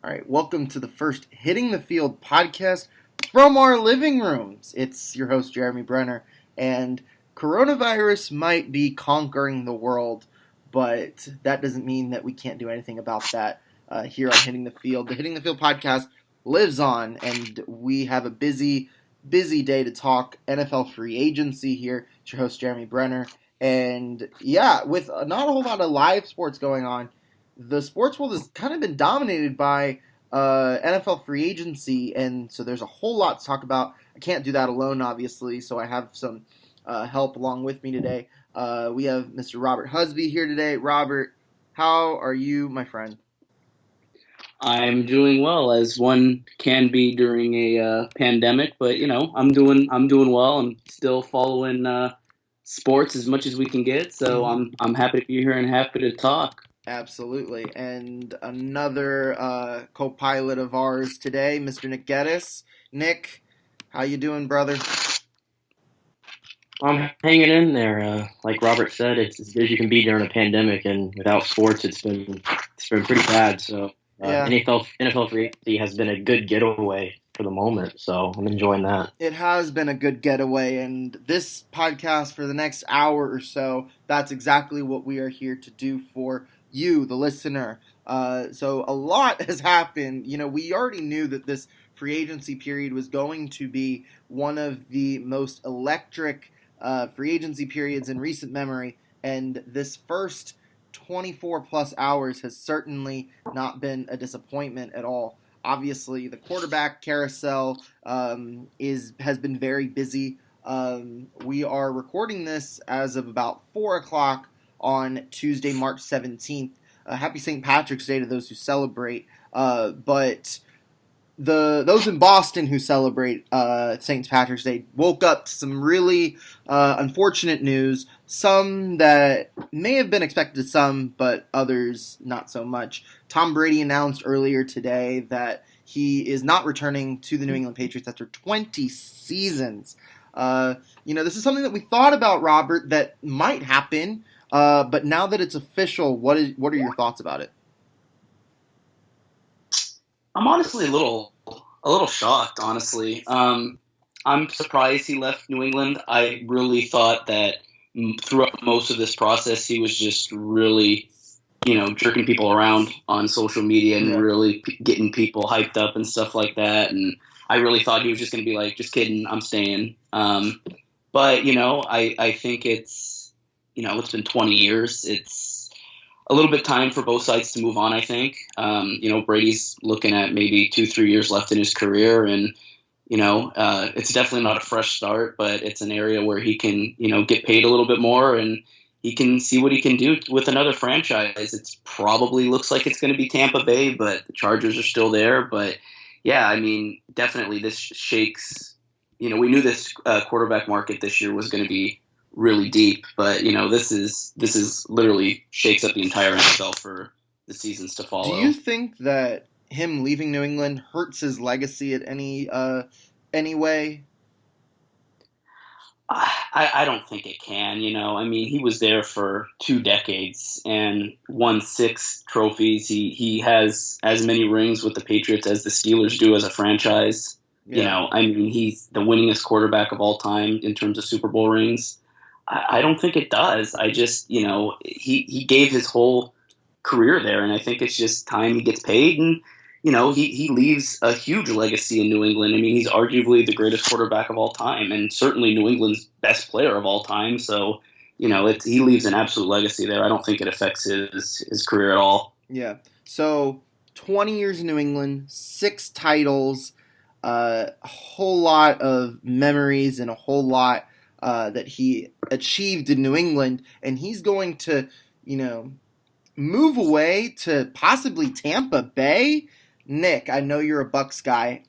All right, welcome to the first Hitting the Field podcast from our living rooms. It's your host, Jeremy Brener, and coronavirus might be conquering the world, but that doesn't mean that we can't do anything about that here on Hitting the Field. The Hitting the Field podcast lives on, and we have a busy day to talk NFL free agency here. It's your host, Jeremy Brener, and yeah, with not a whole lot of live sports going on, the sports world has kind of been dominated by NFL free agency, and so there's a whole lot to talk about. I can't do that alone, obviously, so I have some help along with me today. We have Mr. Robert Husby here today. Robert, how are you, my friend? I'm doing well, as one can be during a pandemic, but I'm doing well. I'm still following sports as much as we can get, so I'm happy to be here and happy to talk. Absolutely. And another co-pilot of ours today, Mr. Nick Geddes. Nick, how you doing, brother? I'm hanging in there. Like Robert said, it's as good as you can be during a pandemic, and without sports, it's been pretty bad. So Yeah. NFL free agency has been a good getaway for the moment, so I'm enjoying that. It has been a good getaway, and this podcast for the next hour or so, that's exactly what we are here to do for you, the listener. So a lot has happened. We already knew that this free agency period was going to be one of the most electric free agency periods in recent memory, and this first 24 plus hours has certainly not been a disappointment at all. Obviously, the quarterback carousel has been very busy. We are recording this as of about 4 o'clock on Tuesday, March 17th. Happy St. Patrick's Day to those who celebrate. But those in Boston who celebrate St. Patrick's Day woke up to some really unfortunate news. Some that may have been expected to some, but others not so much. Tom Brady announced earlier today that he is not returning to the New England Patriots after 20 seasons. This is something that we thought about, Robert, that might happen. But now that it's official, what are your thoughts about it? I'm honestly a little shocked, honestly. I'm surprised he left New England. I really thought that throughout most of this process, he was just really, jerking people around on social media and really getting people hyped up and stuff like that. And I really thought he was just going to be like, just kidding, I'm staying. But, I think it's been 20 years. It's a little bit time for both sides to move on, I think. Brady's looking at maybe 2-3 years left in his career, and it's definitely not a fresh start, but it's an area where he can, get paid a little bit more, and he can see what he can do with another franchise. It probably looks like it's going to be Tampa Bay, but the Chargers are still there. But yeah, I mean, definitely this shakes. We knew this quarterback market this year was going to be really deep, but this is literally shakes up the entire NFL for the seasons to follow. Do you think that him leaving New England hurts his legacy at any way? I don't think it can. I mean, he was there for 2 decades and won 6 trophies. He has as many rings with the Patriots as the Steelers do as a franchise. Yeah. I mean, he's the winningest quarterback of all time in terms of Super Bowl rings. I don't think it does. I just, he gave his whole career there, and I think it's just time he gets paid, and he leaves a huge legacy in New England. I mean, he's arguably the greatest quarterback of all time, and certainly New England's best player of all time. So, he leaves an absolute legacy there. I don't think it affects his career at all. Yeah. So 20 years in New England, 6 titles, a whole lot of memories, and a whole lot that he achieved in New England, and he's going to, move away to possibly Tampa Bay. Nick, I know you're a Bucs guy.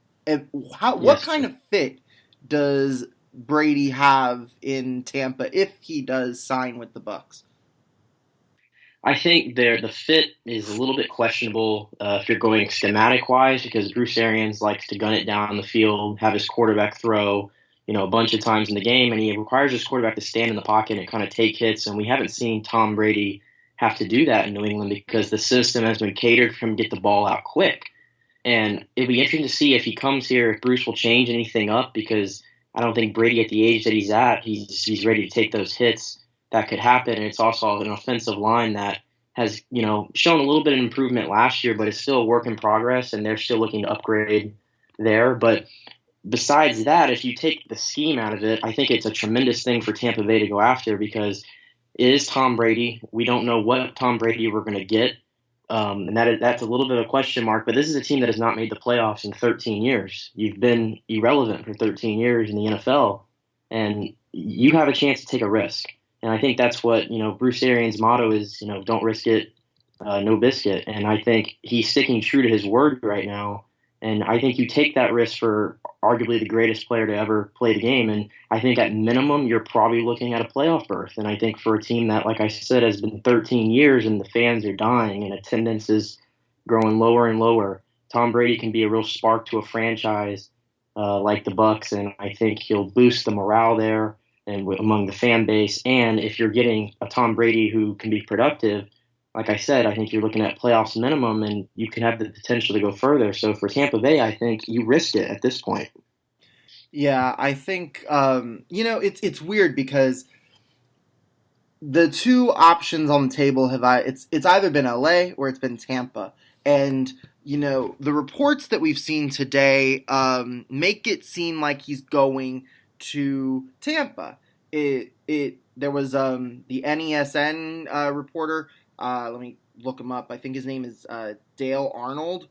What kind of fit does Brady have in Tampa if he does sign with the Bucs? I think the fit is a little bit questionable if you're going schematic-wise, because Bruce Arians likes to gun it down the field, have his quarterback throw, a bunch of times in the game, and he requires his quarterback to stand in the pocket and kind of take hits, and we haven't seen Tom Brady have to do that in New England because the system has been catered for him to get the ball out quick. And it'd be interesting to see if he comes here, if Bruce will change anything up, because I don't think Brady at the age that he's at, he's ready to take those hits that could happen. And it's also an offensive line that has, shown a little bit of improvement last year, but it's still a work in progress, and they're still looking to upgrade there. But besides that, if you take the scheme out of it, I think it's a tremendous thing for Tampa Bay to go after, because it is Tom Brady. We don't know what Tom Brady we're going to get. And that's a little bit of a question mark, but this is a team that has not made the playoffs in 13 years. You've been irrelevant for 13 years in the NFL, and you have a chance to take a risk. And I think that's what, Bruce Arians' motto is, don't risk it, no biscuit. And I think he's sticking true to his word right now. And I think you take that risk for arguably the greatest player to ever play the game. And I think at minimum, you're probably looking at a playoff berth. And I think for a team that, like I said, has been 13 years and the fans are dying and attendance is growing lower and lower, Tom Brady can be a real spark to a franchise like the Bucs. And I think he'll boost the morale there and among the fan base. And if you're getting a Tom Brady who can be productive, like I said, I think you're looking at playoffs minimum, and you can have the potential to go further. So for Tampa Bay, I think you risked it at this point. Yeah, I think it's weird because the two options on the table it's either been LA or it's been Tampa, and the reports that we've seen today make it seem like he's going to Tampa. There was the NESN reporter. Let me look him up. I think his name is Dale Arnold.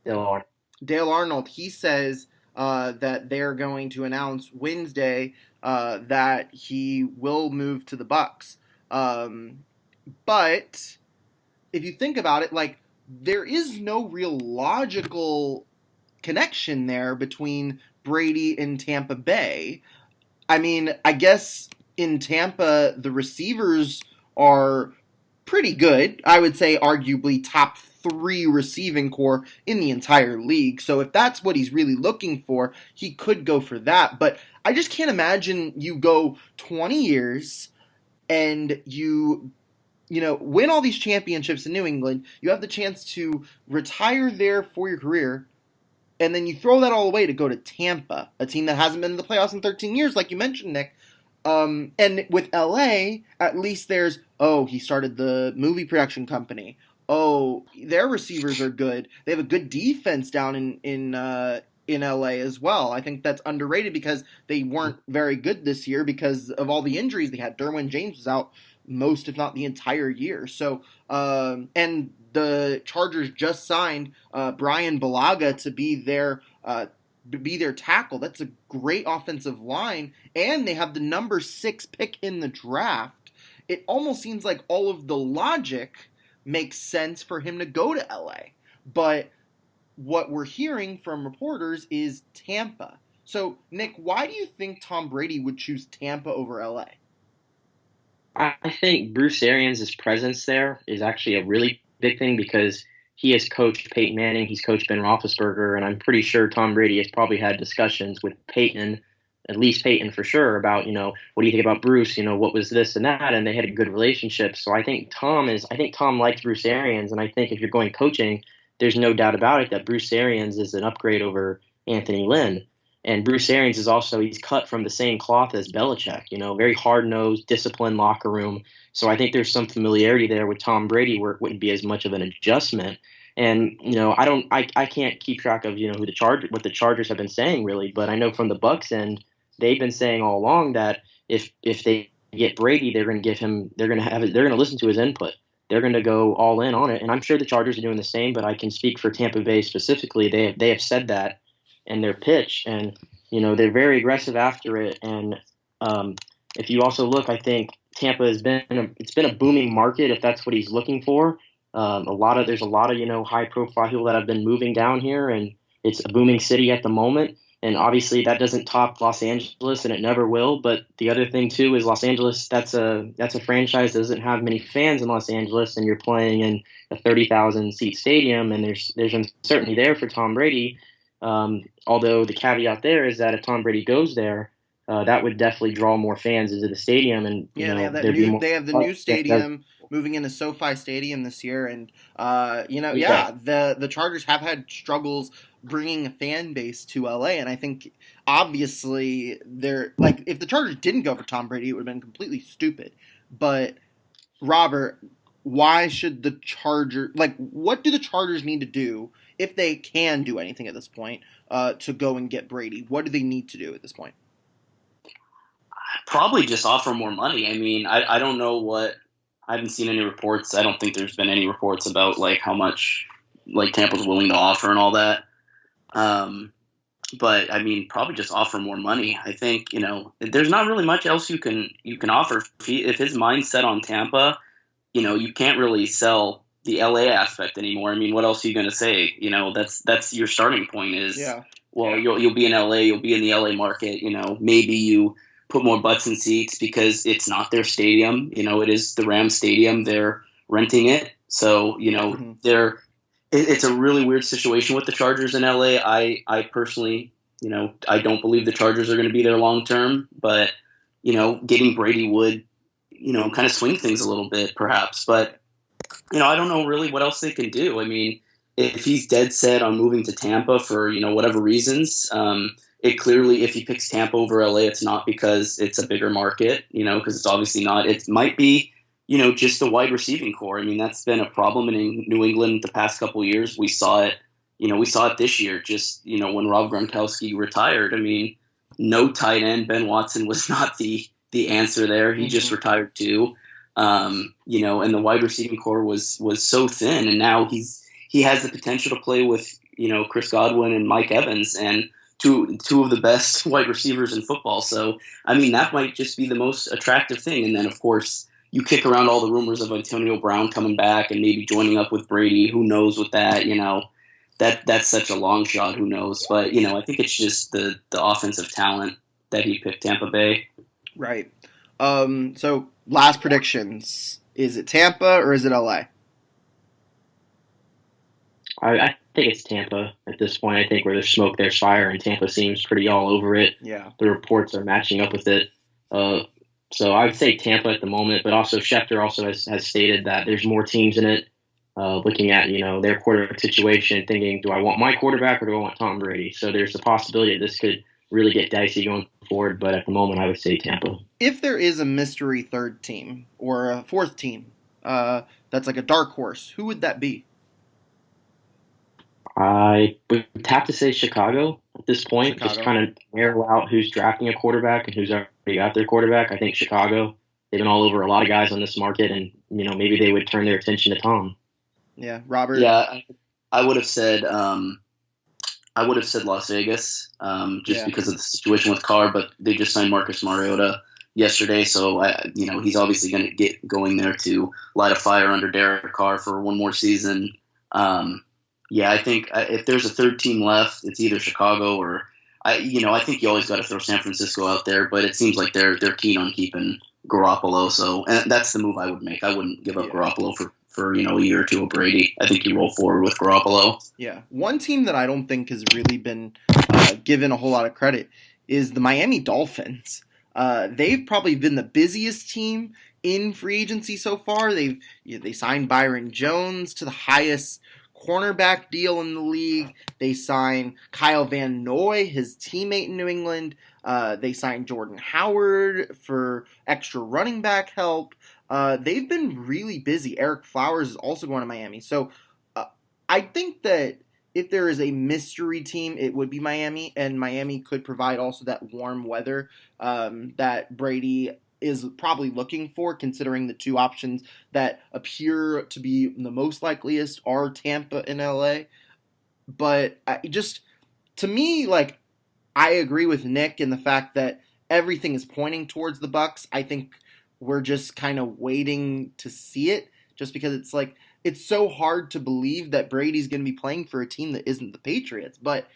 Dale Arnold. He says that they're going to announce Wednesday that he will move to the Bucs. But if you think about it, there is no real logical connection there between Brady and Tampa Bay. I mean, I guess in Tampa, the receivers are pretty good. I would say arguably top 3 receiving core in the entire league. So if that's what he's really looking for, he could go for that. But I just can't imagine you go 20 years and you win all these championships in New England. You have the chance to retire there for your career. And then you throw that all away to go to Tampa, a team that hasn't been in the playoffs in 13 years, like you mentioned, Nick. And with LA, at least there's, he started the movie production company. Their receivers are good. They have a good defense down in LA as well. I think that's underrated because they weren't very good this year because of all the injuries they had. Derwin James was out most, if not the entire year. So, and the Chargers just signed Brian Bulaga to be their tackle. That's a great offensive line, and they have the number 6 pick in the draft. It almost seems like all of the logic makes sense for him to go to LA. But what we're hearing from reporters is Tampa. So, Nick, why do you think Tom Brady would choose Tampa over LA? I think Bruce Arians' presence there is actually a really big thing because he has coached Peyton Manning, he's coached Ben Roethlisberger, and I'm pretty sure Tom Brady has probably had discussions with Peyton, at least Peyton for sure, about, what do you think about Bruce? What was this and that? And they had a good relationship. So I think Tom likes Bruce Arians, and I think if you're going coaching, there's no doubt about it that Bruce Arians is an upgrade over Anthony Lynn. And Bruce Arians he's cut from the same cloth as Belichick, very hard-nosed, disciplined locker room. So I think there's some familiarity there with Tom Brady where it wouldn't be as much of an adjustment. And, I can't keep track of, what the Chargers have been saying really, but I know from the Bucs end, they've been saying all along that if they get Brady, they're going to listen to his input. They're going to go all in on it. And I'm sure the Chargers are doing the same, but I can speak for Tampa Bay specifically. They have said that in their pitch, and they're very aggressive after it. And if you also look, I think Tampa has been a booming market if that's what he's looking for. There's a lot of high profile people that have been moving down here, and it's a booming city at the moment. And obviously that doesn't top Los Angeles, and it never will. But the other thing too is Los Angeles. That's a franchise that doesn't have many fans in Los Angeles, and you're playing in a 30,000 seat stadium, and there's uncertainty there for Tom Brady. Although the caveat there is that if Tom Brady goes there, that would definitely draw more fans into the stadium, and they have the new stadium. moving into SoFi Stadium this year, and Yeah. the Chargers have had struggles bringing a fan base to LA, and I think obviously they're like, if the Chargers didn't go for Tom Brady, it would have been completely stupid. But Robert, why should the Chargers, like, what do the Chargers need to do if they can do anything at this point to go and get Brady? What do they need to do at this point? Probably just offer more money. I mean, I don't know what. I haven't seen any reports. I don't think there's been any reports about like how much like Tampa's willing to offer and all that. But I mean, probably just offer more money. I think there's not really much else you can offer if his mind's set on Tampa. You can't really sell the LA aspect anymore. I mean, what else are you going to say? That's your starting point is, well, you'll be in LA, you'll be in the LA market. Maybe you put more butts in seats because it's not their stadium. It is the Rams stadium. They're renting it. So, it's a really weird situation with the Chargers in LA. I personally, I don't believe the Chargers are going to be there long term, but, getting Brady would, kind of swing things a little bit perhaps. But, I don't know really what else they can do. I mean, if he's dead set on moving to Tampa for, whatever reasons, it clearly, if he picks Tampa over LA, it's not because it's a bigger market, because it's obviously not. It might be, just the wide receiving core. I mean, that's been a problem in New England the past couple of years. We saw it, we saw it this year, just, when Rob Gronkowski retired. I mean, no tight end. Ben Watson was not the answer there. He just retired too. And the wide receiving core was so thin, and now he has the potential to play with, Chris Godwin and Mike Evans and two of the best wide receivers in football. So, I mean, that might just be the most attractive thing. And then, of course, you kick around all the rumors of Antonio Brown coming back and maybe joining up with Brady. Who knows with that? That's such a long shot. Who knows? But, I think it's just the offensive talent that he picked Tampa Bay. Right. So last predictions. Is it Tampa or is it LA? I think it's Tampa at this point. I think where there's smoke, there's fire, and Tampa seems pretty all over it. Yeah. The reports are matching up with it. So I would say Tampa at the moment, but also Schefter also has stated that there's more teams in it, looking at, their quarterback situation, thinking, do I want my quarterback or do I want Tom Brady? So there's a possibility that this could really get dicey going forward, but at the moment I would say Tampa. If there is a mystery third team or a fourth team that's like a dark horse, who would that be? I would have to say Chicago at this point. Just kind of narrow out who's drafting a quarterback and who's already got their quarterback. I think Chicago, they've been all over a lot of guys on this market, and maybe they would turn their attention to Tom. Yeah, Robert. Yeah, I would have said Las Vegas, because of the situation with Carr, but they just signed Marcus Mariota yesterday, so he's obviously going to get going there to light a fire under Derek Carr for one more season. Yeah, I think if there's a third team left, it's either Chicago or I think you always got to throw San Francisco out there, but it seems like they're keen on keeping Garoppolo. So, and that's the move I would make. I wouldn't give up Garoppolo for a year or two of Brady. I think you roll forward with Garoppolo. Yeah, one team that I don't think has really been given a whole lot of credit is the Miami Dolphins. They've probably been the busiest team in free agency so far. They signed Byron Jones to the highest cornerback deal in the league. They signed Kyle Van Noy, his teammate in New England. They signed Jordan Howard for extra running back help. They've been really busy. Eric Flowers is also going to Miami. So I think that if there is a mystery team, it would be Miami, and Miami could provide also that warm weather that Brady is probably looking for, considering the two options that appear to be the most likeliest are Tampa and LA. But to me, like, I agree with Nick in the fact that everything is pointing towards the Bucs. I think we're just kind of waiting to see it, just because it's so hard to believe that Brady's going to be playing for a team that isn't the Patriots. But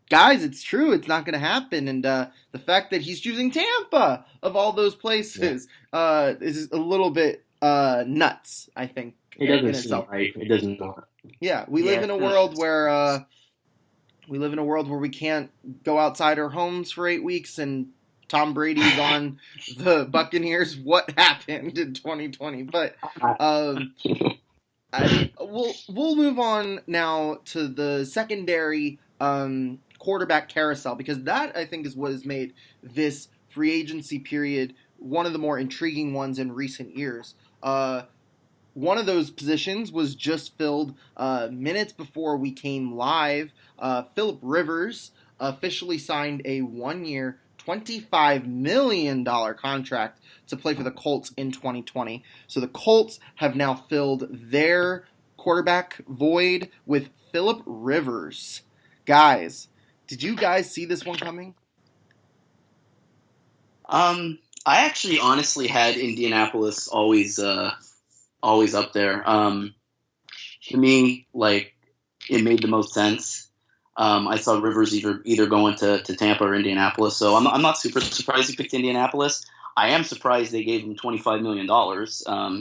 guys, it's true. It's not going to happen. And the fact that he's choosing Tampa of all those places is a little bit nuts, I think. It doesn't seem right. It doesn't. Yeah, we live in a world where we can't go outside our homes for 8 weeks and Tom Brady's on the Buccaneers. What happened in 2020? But I mean, we'll move on now to the secondary quarterback carousel, because that, I think, is what has made this free agency period one of the more intriguing ones in recent years. One of those positions was just filled minutes before we came live. Philip Rivers officially signed a 1-year, $25 million contract to play for the Colts in 2020. So the Colts have now filled their quarterback void with Philip Rivers. Guys, did you guys see this one coming? I actually honestly had Indianapolis always up there. To me, like, it made the most sense. I saw Rivers either going to Tampa or Indianapolis, so I'm not super surprised he picked Indianapolis. I am surprised they gave him $25 million.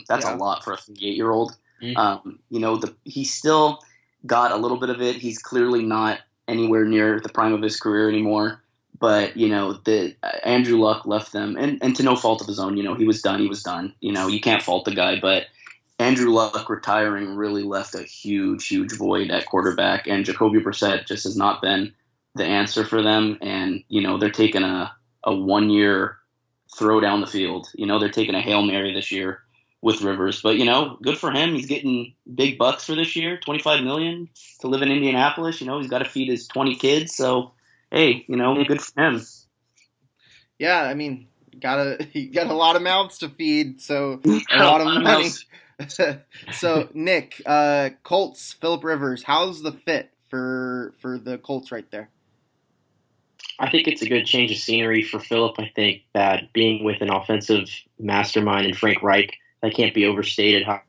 That's a lot for a 38-year-old. Mm-hmm. He still got a little bit of it. He's clearly not anywhere near the prime of his career anymore. But, Andrew Luck left them, and to no fault of his own. He was done. You can't fault the guy, but Andrew Luck retiring really left a huge, huge void at quarterback, and Jacoby Brissett just has not been the answer for them. And, they're taking a 1-year throw down the field. They're taking a Hail Mary this year with Rivers. But, good for him. He's getting big bucks for this year, $25 million to live in Indianapolis. He's got to feed his 20 kids. So, hey, good for him. Yeah, I mean, you got a lot of mouths to feed, so a lot of money. So, Nick, Colts, Philip Rivers, how's the fit for the Colts right there? I think it's a good change of scenery for Philip. I think that being with an offensive mastermind in Frank Reich, that can't be overstated how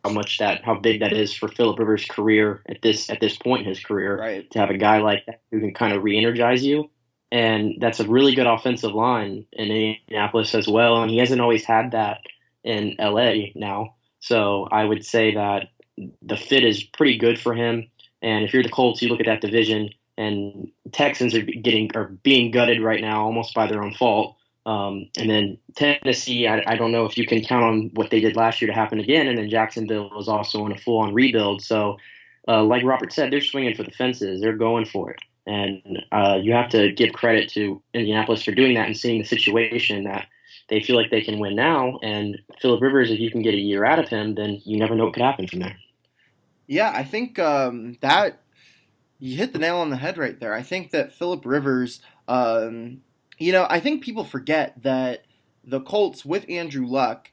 big that is for Philip Rivers' career at this point in his career. Right. To have a guy like that who can kind of re-energize you. And that's a really good offensive line in Indianapolis as well. And he hasn't always had that in LA now. So I would say that the fit is pretty good for him. And if you're the Colts, you look at that division, and Texans are being gutted right now almost by their own fault. And then Tennessee, I don't know if you can count on what they did last year to happen again. And then Jacksonville was also in a full-on rebuild. So like Robert said, they're swinging for the fences. They're going for it. And you have to give credit to Indianapolis for doing that and seeing the situation that they feel like they can win now. And Philip Rivers, if you can get a year out of him, then you never know what could happen from there. Yeah, I think that you hit the nail on the head right there. I think that Philip Rivers, I think people forget that the Colts with Andrew Luck,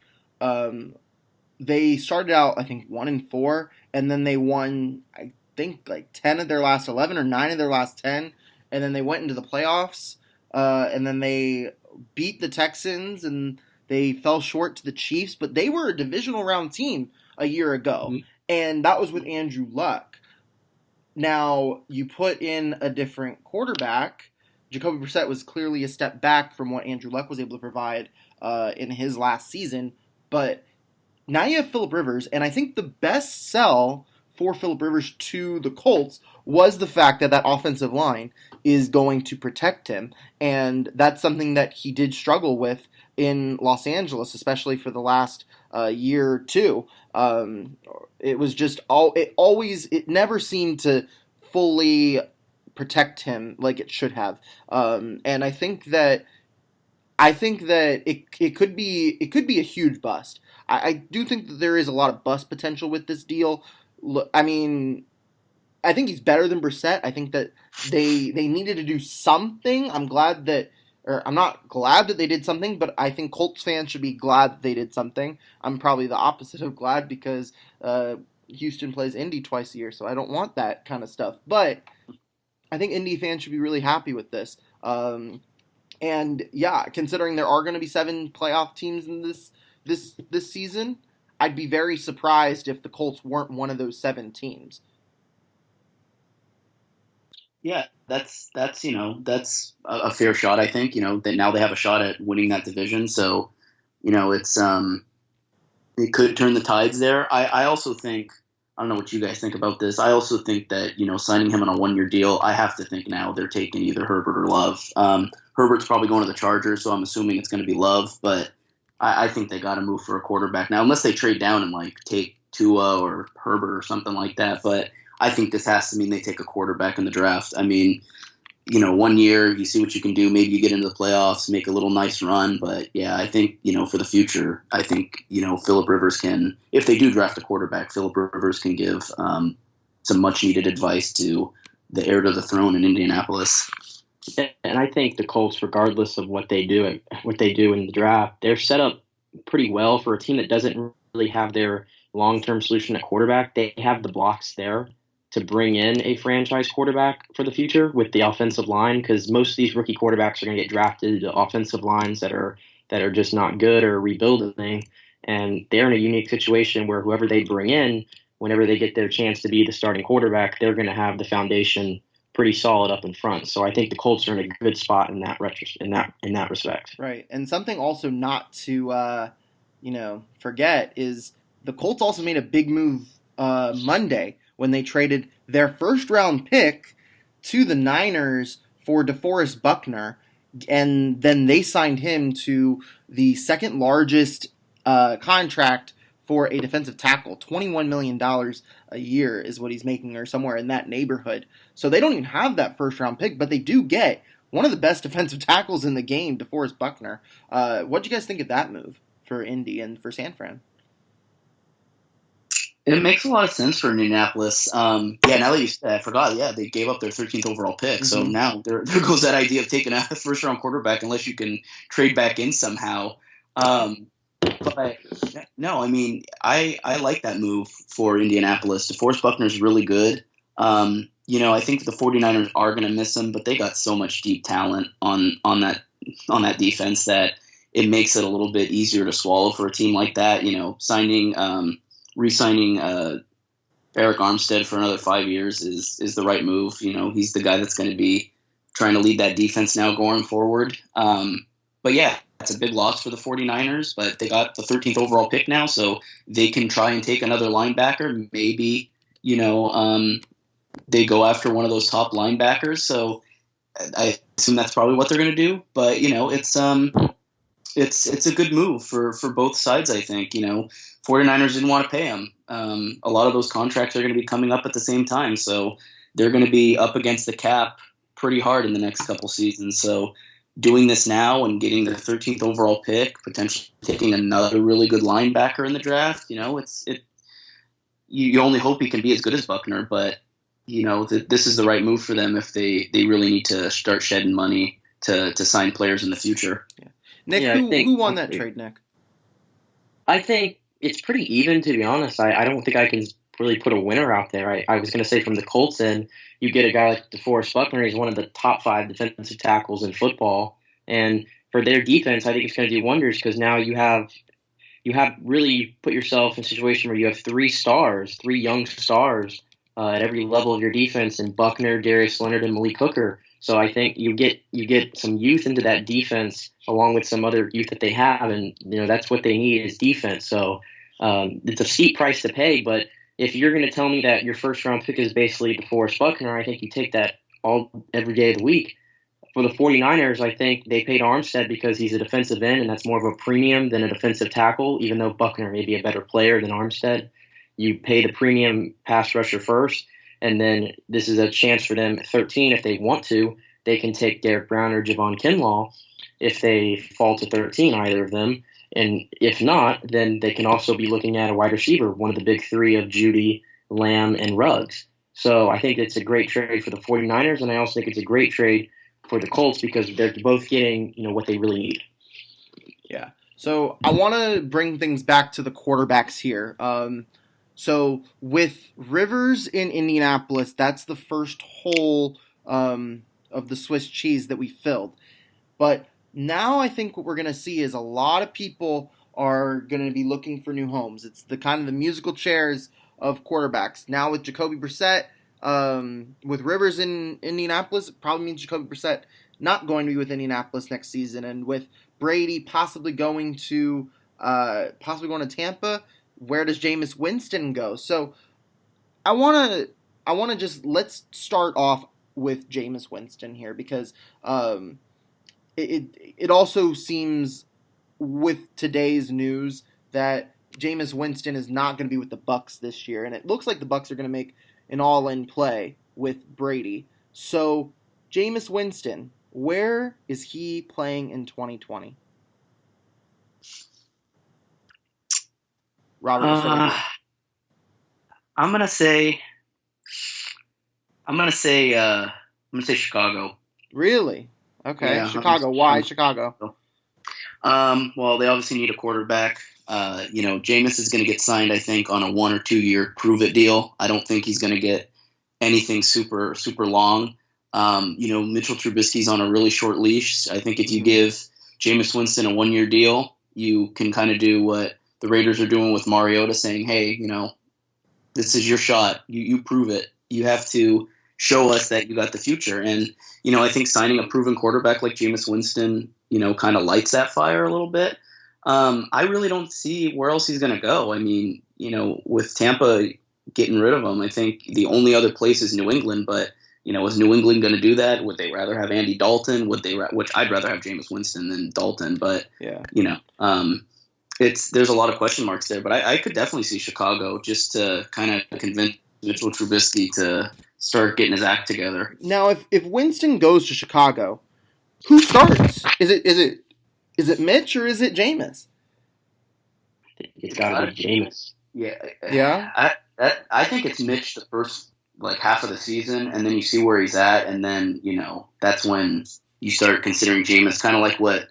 they started out, I think, 1-4, and then they won, I think, like 10 of their last 11 or 9 of their last 10, and then they went into the playoffs, and then they beat the Texans, and they fell short to the Chiefs, but they were a divisional round team a year ago, and that was with Andrew Luck. Now, you put in a different quarterback. Jacoby Brissett was clearly a step back from what Andrew Luck was able to provide in his last season, but now you have Philip Rivers, and I think the best sell for Philip Rivers to the Colts was the fact that that offensive line is going to protect him, and that's something that he did struggle with in Los Angeles, especially for the last year or two. It was just it never seemed to fully protect him like it should have, and I think that it could be a huge bust. I do think that there is a lot of bust potential with this deal. I mean, I think he's better than Brissett. I think that they needed to do something. I'm not glad that they did something, but I think Colts fans should be glad that they did something. I'm probably the opposite of glad because Houston plays Indy twice a year, so I don't want that kind of stuff. But I think Indy fans should be really happy with this. And yeah, considering there are going to be 7 playoff teams in this season, I'd be very surprised if the Colts weren't one of those 7 teams. Yeah, that's a fair shot. I think that now they have a shot at winning that division. So it's it could turn the tides there. I also think I don't know what you guys think about this. I also think that, signing him on a 1-year deal, I have to think now they're taking either Herbert or Love. Herbert's probably going to the Chargers, so I'm assuming it's going to be Love, but I think they got to move for a quarterback now, unless they trade down and take Tua or Herbert or something like that. But I think this has to mean they take a quarterback in the draft. I mean, 1 year, you see what you can do. Maybe you get into the playoffs, make a little nice run. But yeah, I think, for the future, I think, Phillip Rivers can, if they do draft a quarterback, Phillip Rivers can give some much needed advice to the heir to the throne in Indianapolis. And I think the Colts, regardless of what they do in the draft, they're set up pretty well for a team that doesn't really have their long-term solution at quarterback. They have the blocks there to bring in a franchise quarterback for the future with the offensive line, because most of these rookie quarterbacks are going to get drafted to offensive lines that are just not good or rebuilding, and they're in a unique situation where whoever they bring in, whenever they get their chance to be the starting quarterback, they're going to have the foundation pretty solid up in front. So I think the Colts are in a good spot in that respect. Right, and something also not to forget is the Colts also made a big move Monday when they traded their first-round pick to the Niners for DeForest Buckner, and then they signed him to the second largest contract for a defensive tackle. $21 million a year is what he's making, or somewhere in that neighborhood. So they don't even have that first-round pick, but they do get one of the best defensive tackles in the game, DeForest Buckner. What do you guys think of that move for Indy and for San Fran? It makes a lot of sense for Indianapolis. Now that you said, I forgot. Yeah, they gave up their 13th overall pick. Mm-hmm. So now there goes that idea of taking a first-round quarterback unless you can trade back in somehow. But no, I mean, I like that move for Indianapolis. DeForest Buckner's really good. I think the 49ers are going to miss him, but they got so much deep talent on that defense that it makes it a little bit easier to swallow for a team like that. Re-signing Eric Armstead for another 5 years is the right move. He's the guy that's going to be trying to lead that defense now going forward. But yeah, that's a big loss for the 49ers, but they got the 13th overall pick now, so they can try and take another linebacker. Maybe, they go after one of those top linebackers. So I assume that's probably what they're going to do. But, it's a good move for both sides, I think. 49ers didn't want to pay him. A lot of those contracts are going to be coming up at the same time, so they're going to be up against the cap pretty hard in the next couple seasons. So doing this now and getting the 13th overall pick, potentially taking another really good linebacker in the draft, you only hope he can be as good as Buckner, but this is the right move for them if they really need to start shedding money to sign players in the future. Yeah. Nick, who won that trade, Nick? I think it's pretty even, to be honest. I don't think I can really put a winner out there. I was going to say from the Colts end, you get a guy like DeForest Buckner. He's one of the top 5 defensive tackles in football. And for their defense, I think it's going to do wonders because now you have really put yourself in a situation where you have 3 young stars at every level of your defense in Buckner, Darius Leonard, and Malik Hooker. So I think you get some youth into that defense along with some other youth that they have, and that's what they need is defense. So it's a steep price to pay, but if you're going to tell me that your first round pick is basically DeForest Buckner, I think you take that every day of the week. For the 49ers, I think they paid Armstead because he's a defensive end, and that's more of a premium than a defensive tackle, even though Buckner may be a better player than Armstead. You pay the premium pass rusher first, and then this is a chance for them at 13. If they want to, they can take Derek Brown or Javon Kinlaw if they fall to 13, either of them. And if not, then they can also be looking at a wide receiver, one of the big 3 of Judy, Lamb, and Ruggs. So I think it's a great trade for the 49ers, and I also think it's a great trade for the Colts because they're both getting what they really need. Yeah. So I want to bring things back to the quarterbacks here. So with Rivers in Indianapolis, that's the first hole of the Swiss cheese that we filled. But now I think what we're going to see is a lot of people are going to be looking for new homes. It's the kind of the musical chairs of quarterbacks. Now with Jacoby Brissett, with Rivers in Indianapolis, it probably means Jacoby Brissett not going to be with Indianapolis next season. And with Brady possibly going to Tampa, where does Jameis Winston go? So I want to just let's start off with Jameis Winston here because it also seems with today's news that Jameis Winston is not going to be with the Bucs this year, and it looks like the Bucs are going to make an all-in play with Brady. So, Jameis Winston, where is he playing in 2020? Robert, I'm gonna say Chicago. Really? Okay, Yeah, Chicago. Why Chicago? Well, they obviously need a quarterback. Jameis is going to get signed, I think, on a 1 or 2 year prove it deal. I don't think he's going to get anything super long. Mitchell Trubisky's on a really short leash. I think if you give Jameis Winston a 1 year deal, you can kind of do what the Raiders are doing with Mariota, saying, hey, this is your shot. You prove it. You have to show us that you got the future. And, I think signing a proven quarterback like Jameis Winston, kind of lights that fire a little bit. I really don't see where else he's going to go. I mean, with Tampa getting rid of him, I think the only other place is New England. But, is New England going to do that? Would they rather have Andy Dalton? Which I'd rather have Jameis Winston than Dalton. But, yeah. There's a lot of question marks there. But I could definitely see Chicago just to kind of convince Mitchell Trubisky to start getting his act together. Now, if Winston goes to Chicago, who starts? Is it Mitch or is it Jameis? It's got to be Jameis. Yeah. I think it's Mitch the first half of the season, and then you see where he's at, and then that's when you start considering Jameis, kind of like what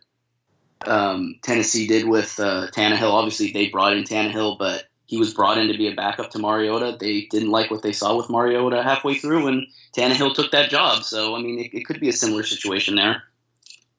Tennessee did with Tannehill. Obviously, they brought in Tannehill, but he was brought in to be a backup to Mariota. They didn't like what they saw with Mariota halfway through, and Tannehill took that job. So, I mean, it could be a similar situation there.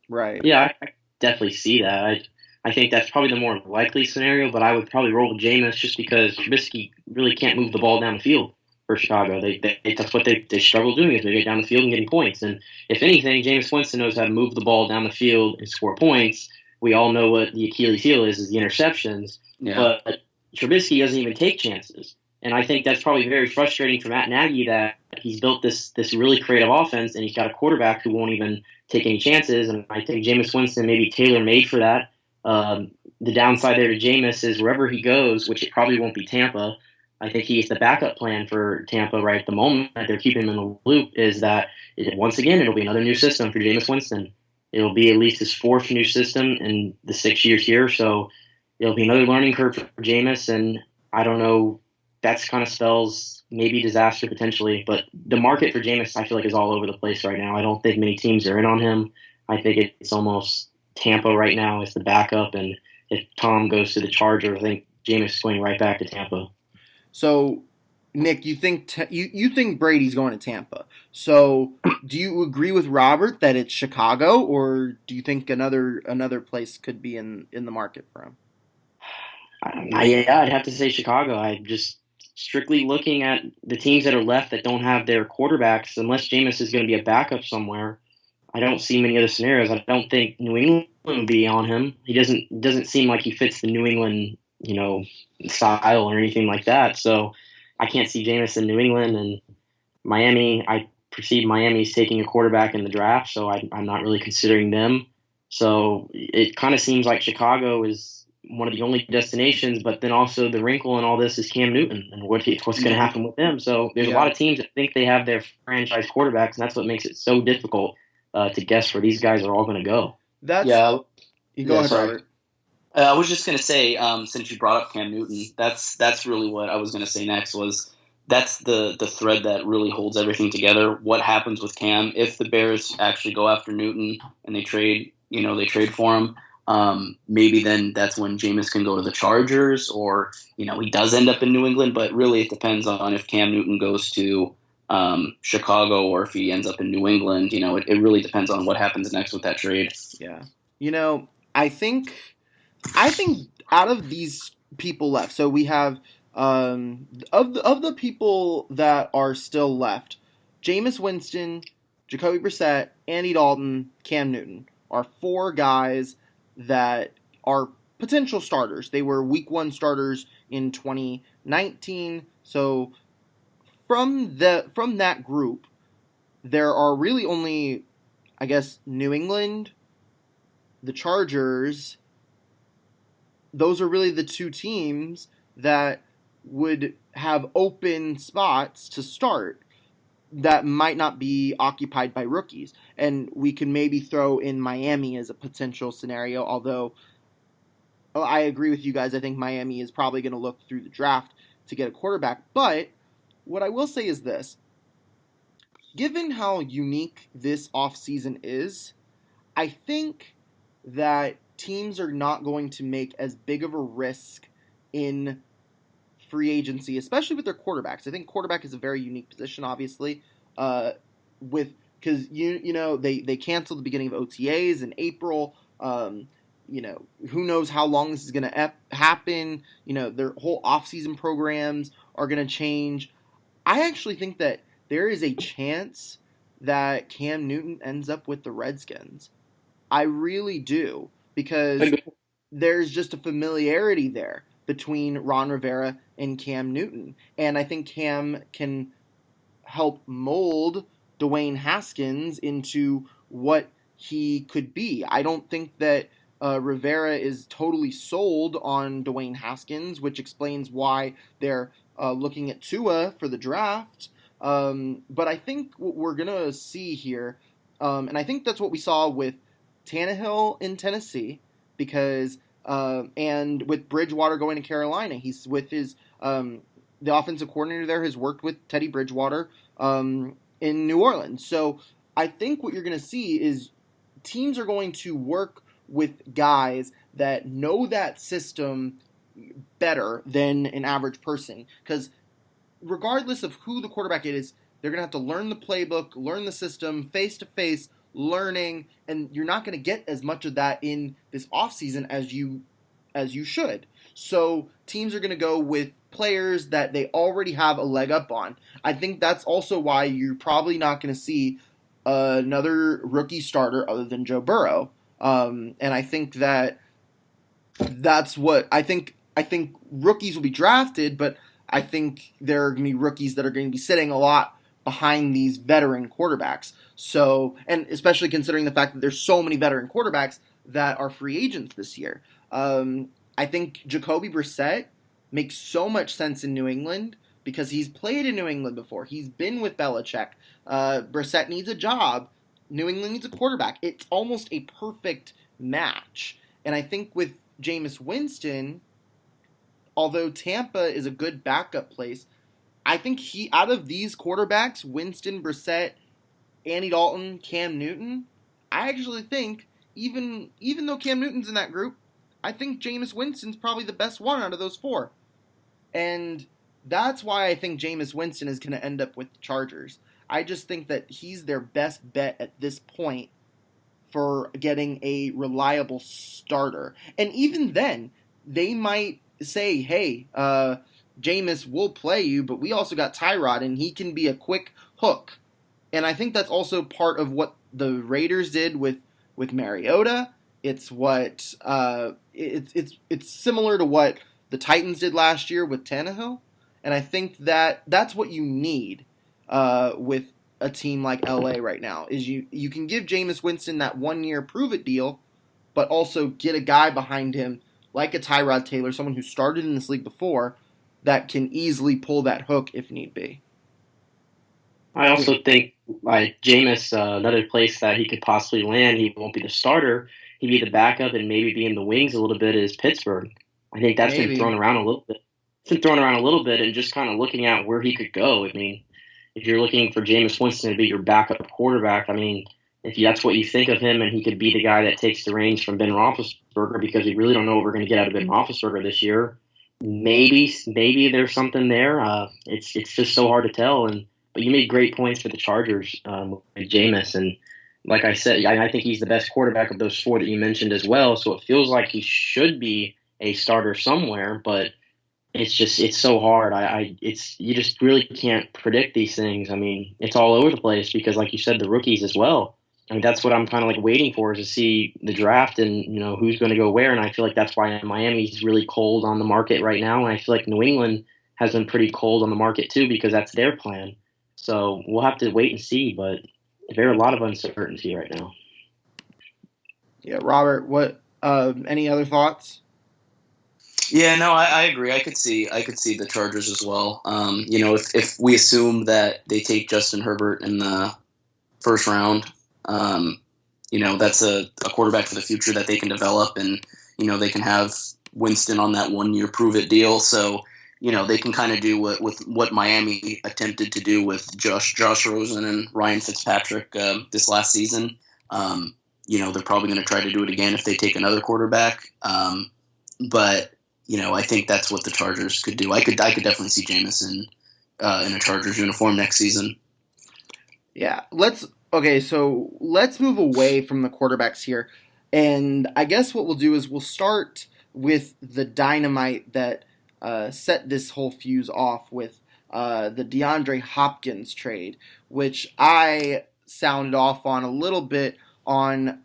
Right. Yeah, I definitely see that. I think that's probably the more likely scenario, but I would probably roll with Jameis just because Trubisky really can't move the ball down the field for Chicago. That's what they struggle doing is they get down the field and getting points. And if anything, Jameis Winston knows how to move the ball down the field and score points. We all know what the Achilles heel is the interceptions. Yeah. But Trubisky doesn't even take chances. And I think that's probably very frustrating for Matt Nagy that he's built this really creative offense and he's got a quarterback who won't even take any chances. And I think Jameis Winston may be tailor-made for that. The downside there to Jameis is wherever he goes, which it probably won't be Tampa, I think he's the backup plan for Tampa right at the moment. They're keeping him in the loop is that, once again, it'll be another new system for Jameis Winston. It'll be at least his fourth new system in the 6 years here. So it'll be another learning curve for Jameis, and I don't know. That's kind of spells maybe disaster potentially, but the market for Jameis I feel like is all over the place right now. I don't think many teams are in on him. I think it's almost Tampa right now as the backup, and if Tom goes to the Chargers, I think Jameis is going right back to Tampa. So, Nick, you think you think Brady's going to Tampa? So, do you agree with Robert that it's Chicago, or do you think another place could be in the market for him? I'd have to say Chicago. I'm just strictly looking at the teams that are left that don't have their quarterbacks. Unless Jameis is going to be a backup somewhere, I don't see many other scenarios. I don't think New England will be on him. He doesn't seem like he fits the New England, style or anything like that. So I can't see Jameis in New England and Miami. I perceive Miami's taking a quarterback in the draft, so I'm not really considering them. So it kind of seems like Chicago is one of the only destinations, but then also the wrinkle in all this is Cam Newton and what's going to happen with him. So there's a lot of teams that think they have their franchise quarterbacks, and that's what makes it so difficult to guess where these guys are all going to go. Go ahead, Robert. I was just going to say, since you brought up Cam Newton, that's really what I was going to say next was that's the thread that really holds everything together. What happens with Cam if the Bears actually go after Newton and they trade for him? Maybe then that's when Jameis can go to the Chargers, or he does end up in New England. But really, it depends on if Cam Newton goes to Chicago or if he ends up in New England. It really depends on what happens next with that trade. Yeah, I think out of these people left, so we have of the people that are still left, Jameis Winston, Jacoby Brissett, Andy Dalton, Cam Newton are four guys that are potential starters. They were week one starters in 2019. So from that group, there are really only, I guess, New England, the Chargers. Those are really the two teams that would have open spots to start that might not be occupied by rookies. And we can maybe throw in Miami as a potential scenario, although I agree with you guys. I think Miami is probably going to look through the draft to get a quarterback. But what I will say is this. Given how unique this offseason is, I think that teams are not going to make as big of a risk in free agency, especially with their quarterbacks. I think quarterback is a very unique position, obviously, because they canceled the beginning of OTAs in April. Who knows how long this is going to happen? Their whole offseason programs are going to change. I actually think that there is a chance that Cam Newton ends up with the Redskins. I really do, because there's just a familiarity there between Ron Rivera and Cam Newton. And I think Cam can help mold Dwayne Haskins into what he could be. I don't think that Rivera is totally sold on Dwayne Haskins, which explains why they're looking at Tua for the draft. But I think what we're going to see here, and I think that's what we saw with Tannehill in Tennessee, because and with Bridgewater going to Carolina, he's with his the offensive coordinator there has worked with Teddy Bridgewater in New Orleans. So I think what you're going to see is teams are going to work with guys that know that system better than an average person, because regardless of who the quarterback is, they're going to have to learn the playbook, learn the system, face-to-face learning, and you're not going to get as much of that in this offseason as you should. So teams are going to go with players that they already have a leg up on. I think that's also why you're probably not going to see another rookie starter other than Joe Burrow. And I think that's what I think rookies will be drafted, but I think there are going to be rookies that are going to be sitting a lot behind these veteran quarterbacks. So, and especially considering the fact that there's so many veteran quarterbacks that are free agents this year. I think Jacoby Brissett makes so much sense in New England because he's played in New England before. He's been with Belichick. Brissett needs a job. New England needs a quarterback. It's almost a perfect match. And I think with Jameis Winston, although Tampa is a good backup place, I think out of these quarterbacks, Winston, Brissett, Andy Dalton, Cam Newton, I actually think, even though Cam Newton's in that group, I think Jameis Winston's probably the best one out of those four. And that's why I think Jameis Winston is going to end up with the Chargers. I just think that he's their best bet at this point for getting a reliable starter. And even then, they might say, hey, Jameis will play you, but we also got Tyrod, and he can be a quick hook. And I think that's also part of what the Raiders did with Mariota. It's what it's similar to what the Titans did last year with Tannehill. And I think that's what you need with a team like LA right now, is you can give Jameis Winston that 1-year prove-it deal, but also get a guy behind him like a Tyrod Taylor, someone who started in this league before, that can easily pull that hook if need be. I also think Jameis, another place that he could possibly land, he won't be the starter, he'd be the backup and maybe be in the wings a little bit, is Pittsburgh. I think that's been thrown around a little bit. It's been thrown around a little bit, and just kind of looking at where he could go. I mean, if you're looking for Jameis Winston to be your backup quarterback, I mean, if that's what you think of him, and he could be the guy that takes the reins from Ben Roethlisberger, because we really don't know what we're going to get out of Ben Roethlisberger this year. Maybe there's something there. It's just so hard to tell. But you made great points for the Chargers with Jameis, and like I said, I think he's the best quarterback of those four that you mentioned as well. So it feels like he should be a starter somewhere, but it's so hard. You just really can't predict these things. I mean, it's all over the place because, like you said, the rookies as well. I mean, that's what I'm kind of like waiting for, is to see the draft and, who's going to go where. And I feel like that's why Miami's really cold on the market right now. And I feel like New England has been pretty cold on the market too because that's their plan. So we'll have to wait and see, but there's a lot of uncertainty right now. Yeah, Robert, what? Any other thoughts? Yeah, no, I agree. I could see the Chargers as well. If we assume that they take Justin Herbert in the first round, that's a quarterback for the future that they can develop, and they can have Winston on that 1-year prove it deal. So they can kind of do what Miami attempted to do with Josh Rosen and Ryan Fitzpatrick this last season. They're probably going to try to do it again if they take another quarterback. But I think that's what the Chargers could do. I could definitely see Jameson in a Chargers uniform next season. Yeah, let's move away from the quarterbacks here. And I guess what we'll do is we'll start with the dynamite that set this whole fuse off with the DeAndre Hopkins trade, which I sounded off on a little bit on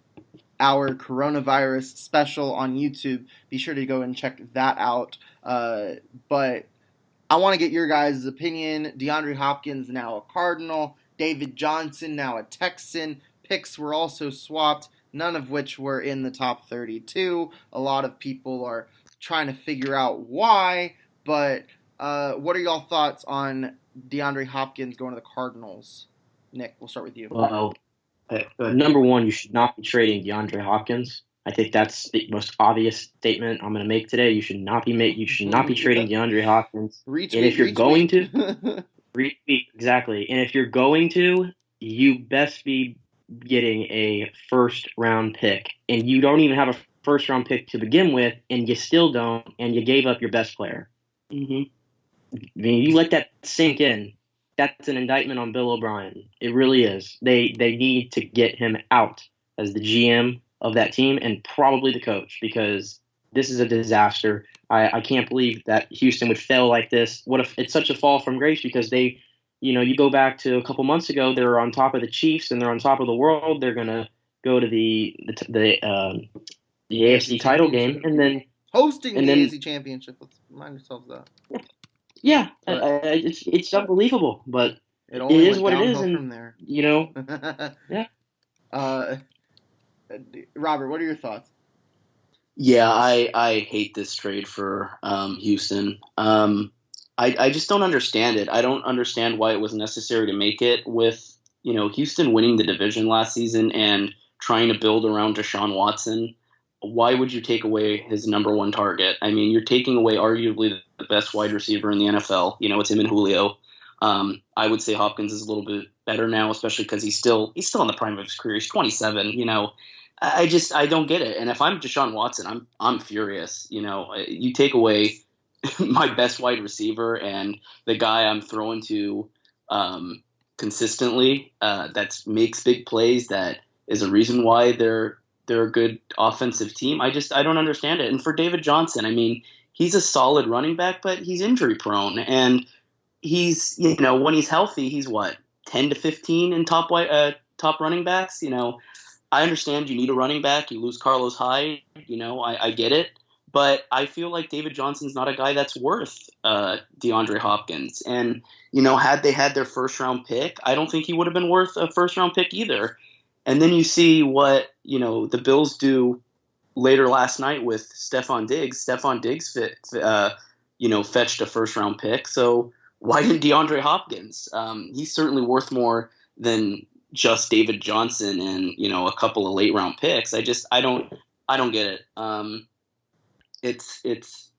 our coronavirus special on YouTube. Be sure to go and check that out. But I want to get your guys' opinion. DeAndre Hopkins now a Cardinal. David Johnson now a Texan. Picks were also swapped, none of which were in the top 32. A lot of people are trying to figure out why. But what are y'all thoughts on DeAndre Hopkins going to the Cardinals? Nick, we'll start with you. Well, number one, you should not be trading DeAndre Hopkins. I think that's the most obvious statement I'm going to make today. You should not be trading DeAndre Hopkins. Retweet, and if you're going to, retweet, exactly. And if you're going to, you best be getting a first-round pick. And you don't even have a first-round pick to begin with, and you still don't, and you gave up your best player. Mm-hmm. I mean, you let that sink in. That's an indictment on Bill O'Brien. It really is. They need to get him out as the GM of that team and probably the coach because this is a disaster. I can't believe that Houston would fail like this. What if it's such a fall from grace because they, you go back to a couple months ago, they were on top of the Chiefs and they're on top of the world. They're gonna go to the AFC title game and then hosting the AFC championship. Let's remind ourselves that. Yeah, it's unbelievable, but it is what it is, and from there. Yeah. Robert, what are your thoughts? Yeah, I hate this trade for Houston. I just don't understand it. I don't understand why it was necessary to make it with Houston winning the division last season and trying to build around Deshaun Watson. Why would you take away his number one target? I mean, you're taking away arguably the best wide receiver in the NFL. It's him and Julio. I would say Hopkins is a little bit better now, especially because he's still in the prime of his career. He's 27. I don't get it. And if I'm Deshaun Watson, I'm furious. You take away my best wide receiver and the guy I'm throwing to consistently that makes big plays. That is a reason why they're a good offensive team. I don't understand it. And for David Johnson, I mean, he's a solid running back, but he's injury prone. And he's, when he's healthy, he's 10 to 15 in top running backs. I understand you need a running back. You lose Carlos Hyde. I get it. But I feel like David Johnson's not a guy that's worth DeAndre Hopkins. And, had they had their first round pick, I don't think he would have been worth a first round pick either. And then you see what, the Bills do later last night with Stephon Diggs. Stephon Diggs fetched a first-round pick. So why didn't DeAndre Hopkins? He's certainly worth more than just David Johnson and, a couple of late-round picks. I don't get it. It's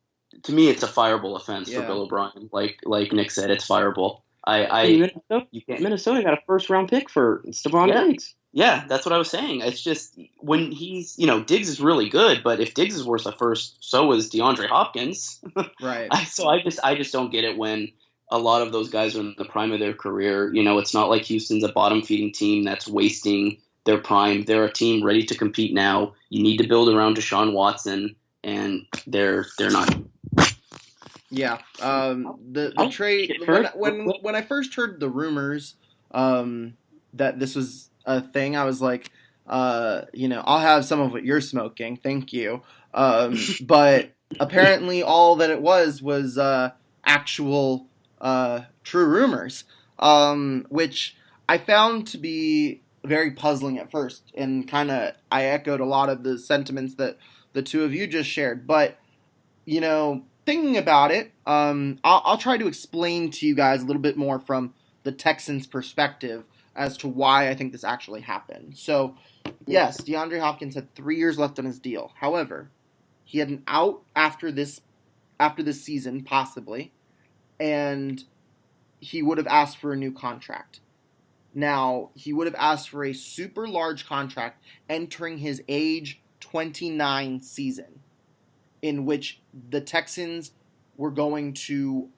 to me, it's a fireable offense for Bill O'Brien. Like Nick said, it's fireable. Minnesota got a first-round pick for Stephon Diggs. Yeah, that's what I was saying. It's just when he's, Diggs is really good, but if Diggs is worth a first, so is DeAndre Hopkins. Right. So I just don't get it when a lot of those guys are in the prime of their career. It's not like Houston's a bottom feeding team that's wasting their prime. They're a team ready to compete now. You need to build around Deshaun Watson, and they're not. Yeah. The trade when I first heard the rumors that this was a thing, I was like, I'll have some of what you're smoking, thank you. But apparently all that it was actual true rumors, which I found to be very puzzling at first, and kind of I echoed a lot of the sentiments that the two of you just shared. But thinking about it, I'll try to explain to you guys a little bit more from the Texans' perspective as to why I think this actually happened. So, yes, DeAndre Hopkins had 3 years left on his deal. However, he had an out after this season, possibly, and he would have asked for a new contract. Now, he would have asked for a super large contract entering his age 29 season, in which the Texans weren't going to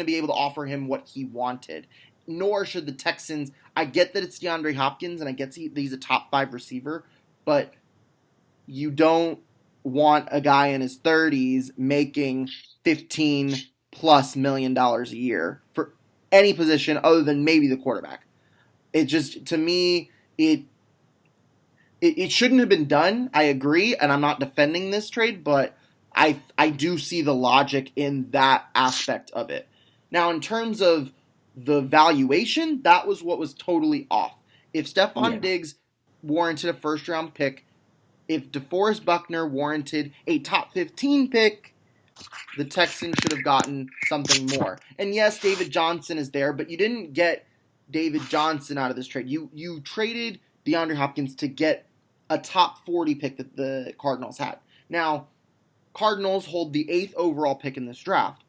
be able to offer him what he wanted. Nor should the Texans. I get that it's DeAndre Hopkins, and I get that he's a top 5 receiver, but you don't want a guy in his 30s making $15+ million a year for any position other than maybe the quarterback. It just, to me, it shouldn't have been done. I agree, and I'm not defending this trade, but I do see the logic in that aspect of it. Now, in terms of the valuation, that was what was totally off. If Stephon Diggs warranted a first-round pick, if DeForest Buckner warranted a top 15 pick, the Texans should have gotten something more. And yes, David Johnson is there, but you didn't get David Johnson out of this trade. You traded DeAndre Hopkins to get a top 40 pick that the Cardinals had. Now, Cardinals hold the 8th overall pick in this draft.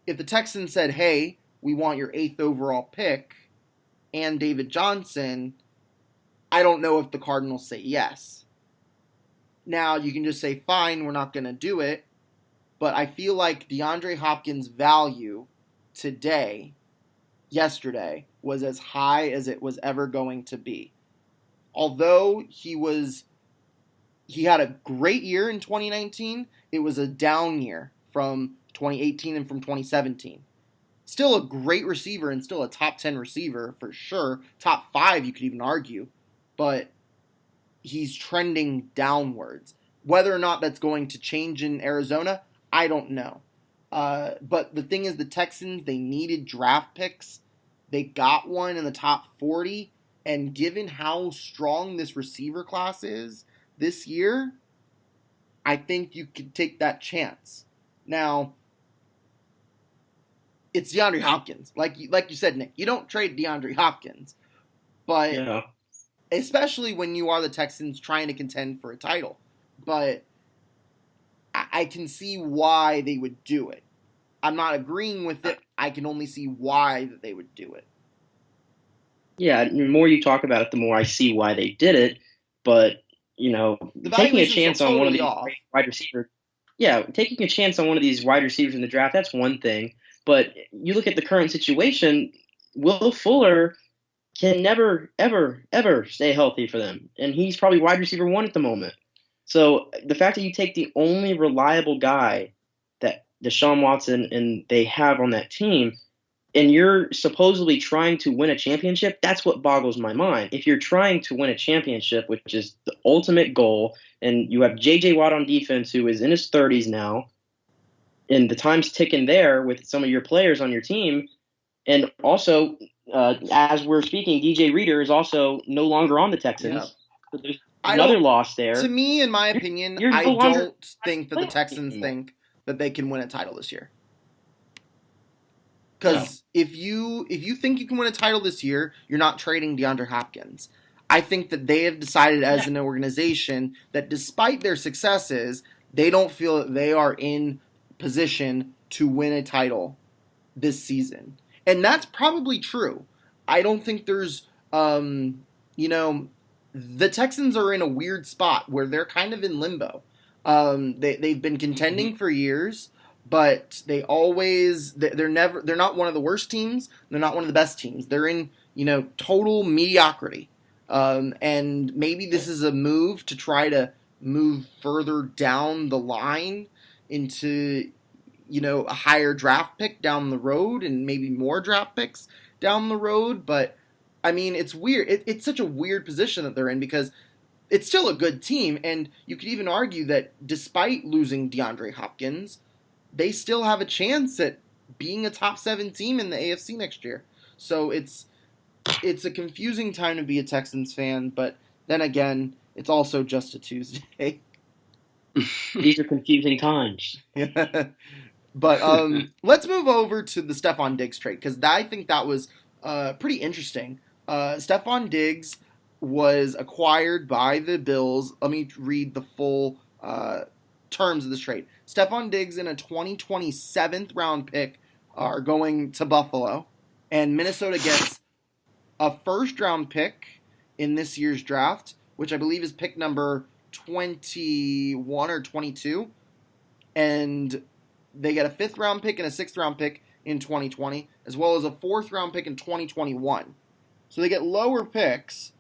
If the Texans said, hey, we want your 8th overall pick and David Johnson, I don't know if the Cardinals say yes. Now, you can just say, fine, we're not going to do it. But I feel like DeAndre Hopkins' value yesterday, was as high as it was ever going to be. Although he had a great year in 2019, it was a down year from 2018 and from 2017. Still a great receiver and still a top 10 receiver for sure. Top 5, you could even argue. But he's trending downwards. Whether or not that's going to change in Arizona, I don't know. But the thing is, the Texans, they needed draft picks. They got one in the top 40. And given how strong this receiver class is this year, I think you could take that chance. Now, it's DeAndre Hopkins. Like you said, Nick, you don't trade DeAndre Hopkins. But especially when you are the Texans trying to contend for a title. But I can see why they would do it. I'm not agreeing with it. I can only see why that they would do it. Yeah, the more you talk about it, the more I see why they did it. But, taking a chance on one of these wide receivers. Yeah, taking a chance on one of these wide receivers in the draft, that's one thing. But you look at the current situation, Will Fuller can never, ever, ever stay healthy for them. And he's probably wide receiver 1 at the moment. So the fact that you take the only reliable guy that Deshaun Watson and they have on that team, and you're supposedly trying to win a championship, that's what boggles my mind. If you're trying to win a championship, which is the ultimate goal, and you have J.J. Watt on defense who is in his 30s now, and the time's ticking there with some of your players on your team, and also, as we're speaking, DJ Reader is also no longer on the Texans. Yeah. So there's another loss there. To me, in my opinion, I don't think that the Texans think that they can win a title this year. Because if you think you can win a title this year, you're not trading DeAndre Hopkins. I think that they have decided as an organization that despite their successes, they don't feel that they are in position to win a title this season. And that's probably true. I don't think there's, the Texans are in a weird spot where they're kind of in limbo. They've been contending for years, but they're not one of the worst teams. They're not one of the best teams. They're in, total mediocrity. And maybe this is a move to try to move further down the line into, a higher draft pick down the road and maybe more draft picks down the road. But, I mean, it's weird. It's such a weird position that they're in because it's still a good team. And you could even argue that despite losing DeAndre Hopkins, they still have a chance at being a top 7 team in the AFC next year. So it's a confusing time to be a Texans fan, but then again, it's also just a Tuesday. These are confusing times. But let's move over to the Stephon Diggs trade, because I think that was pretty interesting. Stephon Diggs was acquired by the Bills. Let me read the full terms of this trade. Stephon Diggs and a 2027 round pick are going to Buffalo, and Minnesota gets a first round pick in this year's draft, which I believe is pick number 21 or 22, and they get a 5th round pick and a 6th round pick in 2020, as well as a 4th round pick in 2021. So they get lower picks,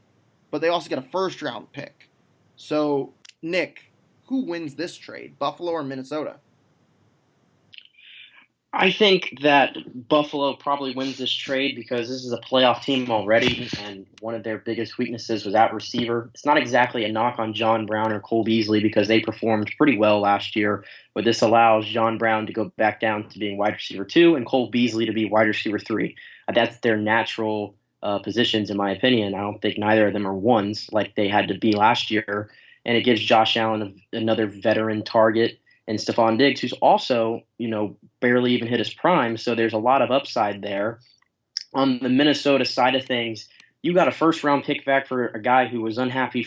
but they also get a 1st round pick. So, Nick, who wins this trade, Buffalo or Minnesota? I think that Buffalo probably wins this trade because this is a playoff team already, and one of their biggest weaknesses was at receiver. It's not exactly a knock on John Brown or Cole Beasley because they performed pretty well last year, but this allows John Brown to go back down to being wide receiver 2 and Cole Beasley to be wide receiver 3. That's their natural positions, in my opinion. I don't think neither of them are ones like they had to be last year, and it gives Josh Allen another veteran target. And Stephon Diggs, who's also, barely even hit his prime, so there's a lot of upside there. On the Minnesota side of things, you got a first-round pick back for a guy who was unhappy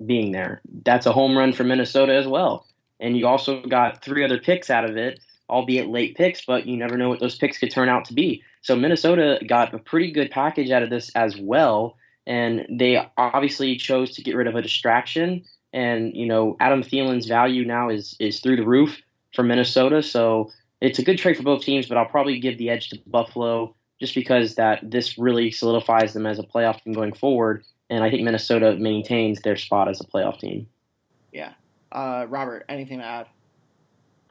being there. That's a home run for Minnesota as well. And you also got 3 other picks out of it, albeit late picks, but you never know what those picks could turn out to be. So Minnesota got a pretty good package out of this as well, and they obviously chose to get rid of a distraction. And, Adam Thielen's value now is through the roof for Minnesota. So it's a good trade for both teams, but I'll probably give the edge to Buffalo just because this really solidifies them as a playoff team going forward. And I think Minnesota maintains their spot as a playoff team. Yeah. Robert, anything to add?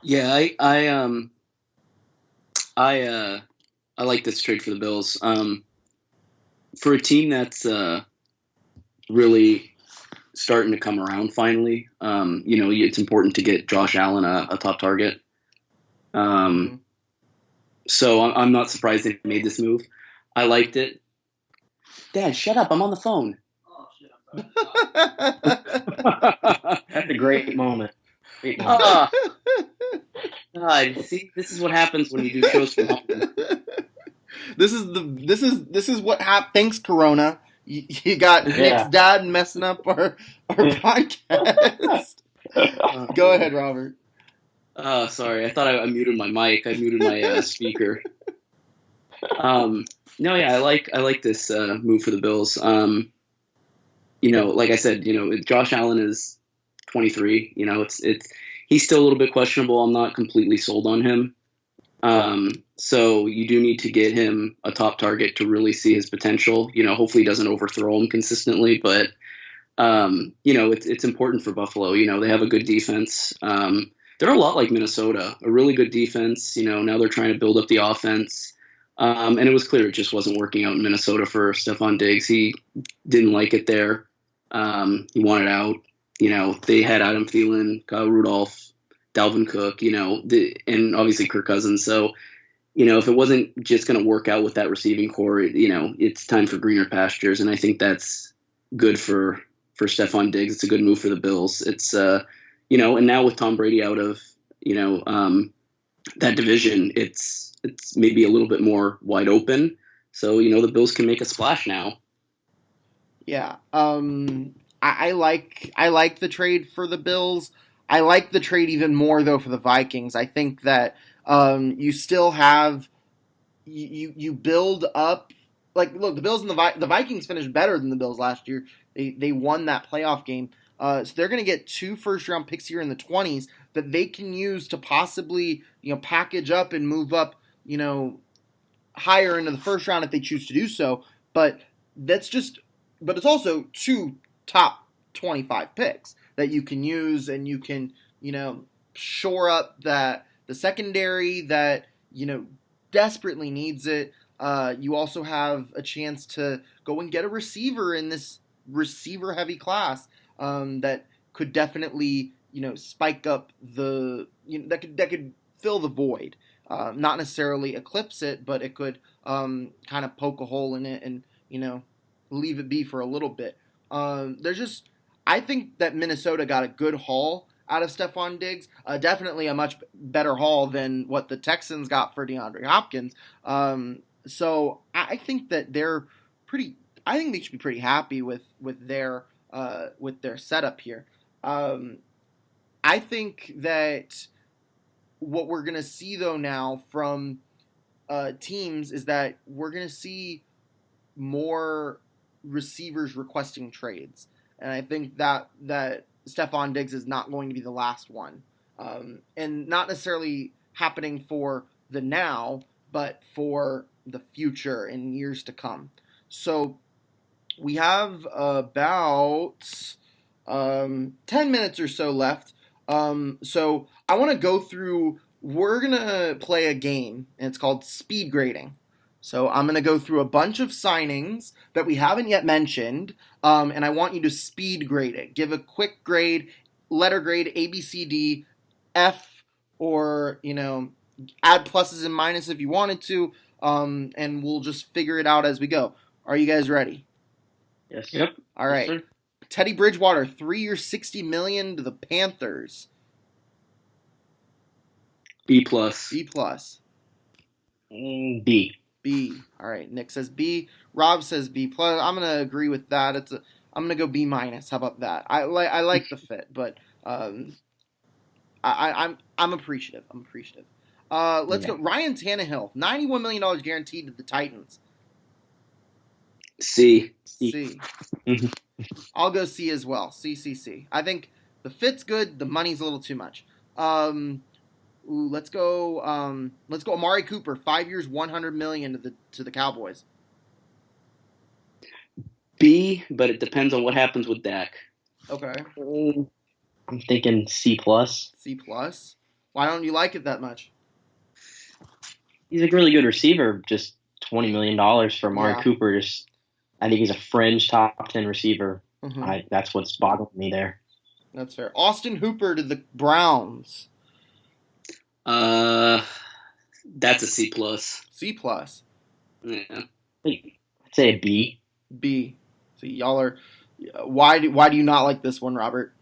Yeah, I like this trade for the Bills. For a team that's really starting to come around finally. It's important to get Josh Allen a top target. So I'm not surprised they made this move. I liked it. Dad, shut up. I'm on the phone. Oh, shit. That's a great moment. God, see, this is what happens when you do shows from home. This is what happened. Thanks, Corona. You got Nick's dad messing up our podcast. Go ahead, Robert. Sorry. I thought I muted my mic. I muted my speaker. I like this move for the Bills. Like I said, Josh Allen is 23. He's still a little bit questionable. I'm not completely sold on him. So you do need to get him a top target to really see his potential. Hopefully he doesn't overthrow him consistently, but it's important for Buffalo. They have a good defense. They're a lot like Minnesota, a really good defense. Now they're trying to build up the offense. And it was clear it just wasn't working out in Minnesota for Stephon Diggs. He didn't like it there. He wanted out. They had Adam Thielen, Kyle Rudolph, Dalvin Cook, and obviously Kirk Cousins. So, if it wasn't just going to work out with that receiving core, it's time for greener pastures. And I think that's good for Stephon Diggs. It's a good move for the Bills. It's, and now with Tom Brady out of, that division, it's maybe a little bit more wide open. So, the Bills can make a splash now. Yeah. I like the trade for the Bills. I like the trade even more, though, for the Vikings. I think that you still have you build up. Look, the Bills and the Vikings finished better than the Bills last year. They won that playoff game. So they're going to get 2 first-round picks here in the 20s that they can use to possibly package up and move up higher into the first round if they choose to do so. But it's also 2 top 25 picks that you can use, and you can, shore up the secondary that, desperately needs it. You also have a chance to go and get a receiver in this receiver-heavy class that could definitely, spike up that could fill the void. not necessarily eclipse it, but it could kind of poke a hole in it and leave it be for a little bit. I think that Minnesota got a good haul out of Stephon Diggs. Definitely a much better haul than what the Texans got for DeAndre Hopkins. So I think that they're pretty. I think they should be pretty happy with their setup here. I think that what we're gonna see though now from teams is that we're gonna see more receivers requesting trades, and I think that Stephon Diggs is not going to be the last one, and not necessarily happening for the now, but for the future in years to come. So we have about 10 minutes or so left. So I want to go through. We're gonna play a game, and it's called speed grading. So I'm going to go through a bunch of signings that we haven't yet mentioned, and I want you to speed grade it. Give a quick grade, letter grade, A, B, C, D, F, or, add pluses and minuses if you wanted to, and we'll just figure it out as we go. Are you guys ready? Yes. Yep. All right. Yes, Teddy Bridgewater, 3 years, $60 million to the Panthers. B+. B+. B. B. All right. Nick says B. Rob says B+. I'm gonna agree with that. I'm gonna go B-. How about that? I like the fit, but I'm appreciative. Let's go. Ryan Tannehill, $91 million guaranteed to the Titans. C. C. I'll go C as well. C. I think the fit's good. The money's a little too much. Let's go. Amari Cooper, 5 years, $100 million to the Cowboys. B, but it depends on what happens with Dak. Okay. I'm thinking C+. C+. Why don't you like it that much? He's a really good receiver. Just $20 million for Amari Cooper. I think he's a fringe top 10 receiver. Mm-hmm. That's what's bothering me there. That's fair. Austin Hooper to the Browns. That's a C+. C+. Yeah. I'd say a B. B. So y'all are. Why do you not like this one, Robert?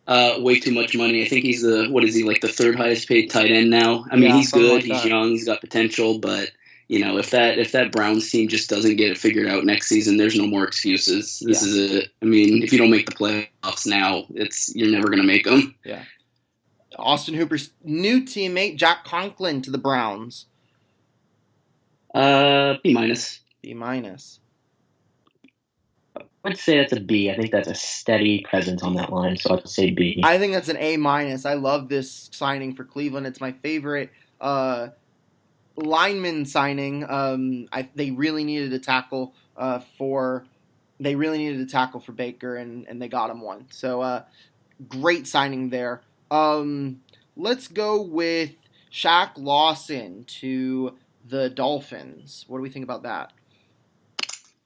Way too much money. I think he's the third highest paid tight end now. I mean, he's good. He's young. He's got potential, but if that Browns team just doesn't get it figured out next season, there's no more excuses. This is it. I mean, if you don't make the playoffs now, you're never going to make them. Yeah. Austin Hooper's new teammate, Jack Conklin, to the Browns. B-. B-. I'd say that's a B. I think that's a steady presence on that line, so I'd say B. I think that's an A-. I love this signing for Cleveland. It's my favorite lineman signing. They really needed a tackle for Baker, and they got him one. So great signing there. Let's go with Shaq Lawson to the Dolphins. What do we think about that?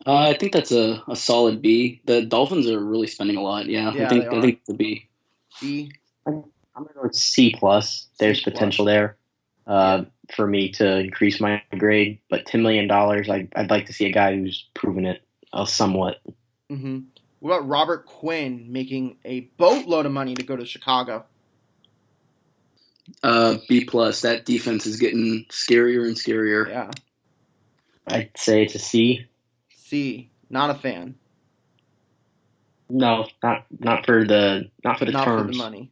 I think that's a solid B. The Dolphins are really spending a lot. Yeah, I think it's a B. B. I'm gonna go with C+. There's potential there for me to increase my grade, but $10 million, I'd like to see a guy who's proven it somewhat. Mm-hmm. What about Robert Quinn making a boatload of money to go to Chicago? B+. That defense is getting scarier and scarier. Yeah. I'd say it's a C. C. Not a fan. No, not for the terms. Not for the money.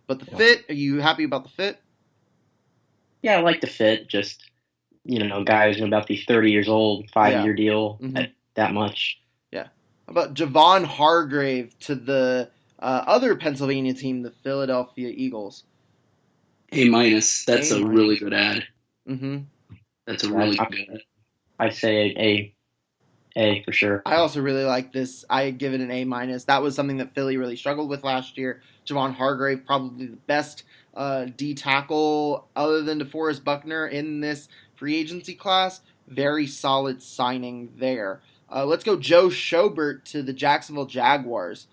But the fit, are you happy about the fit? Yeah, I like the fit. Just, a guy who's about to be 30 years old, 5-year deal, at that much. Yeah. How about Javon Hargrave to the other Pennsylvania team, the Philadelphia Eagles? A-. That's a really good ad. Mm-hmm. That's a really good ad. I'd say A for sure. I also really like this. I give it an A-. That was something that Philly really struggled with last year. Javon Hargrave, probably the best D tackle other than DeForest Buckner in this free agency class. Very solid signing there. Let's go Joe Schobert to the Jacksonville Jaguars.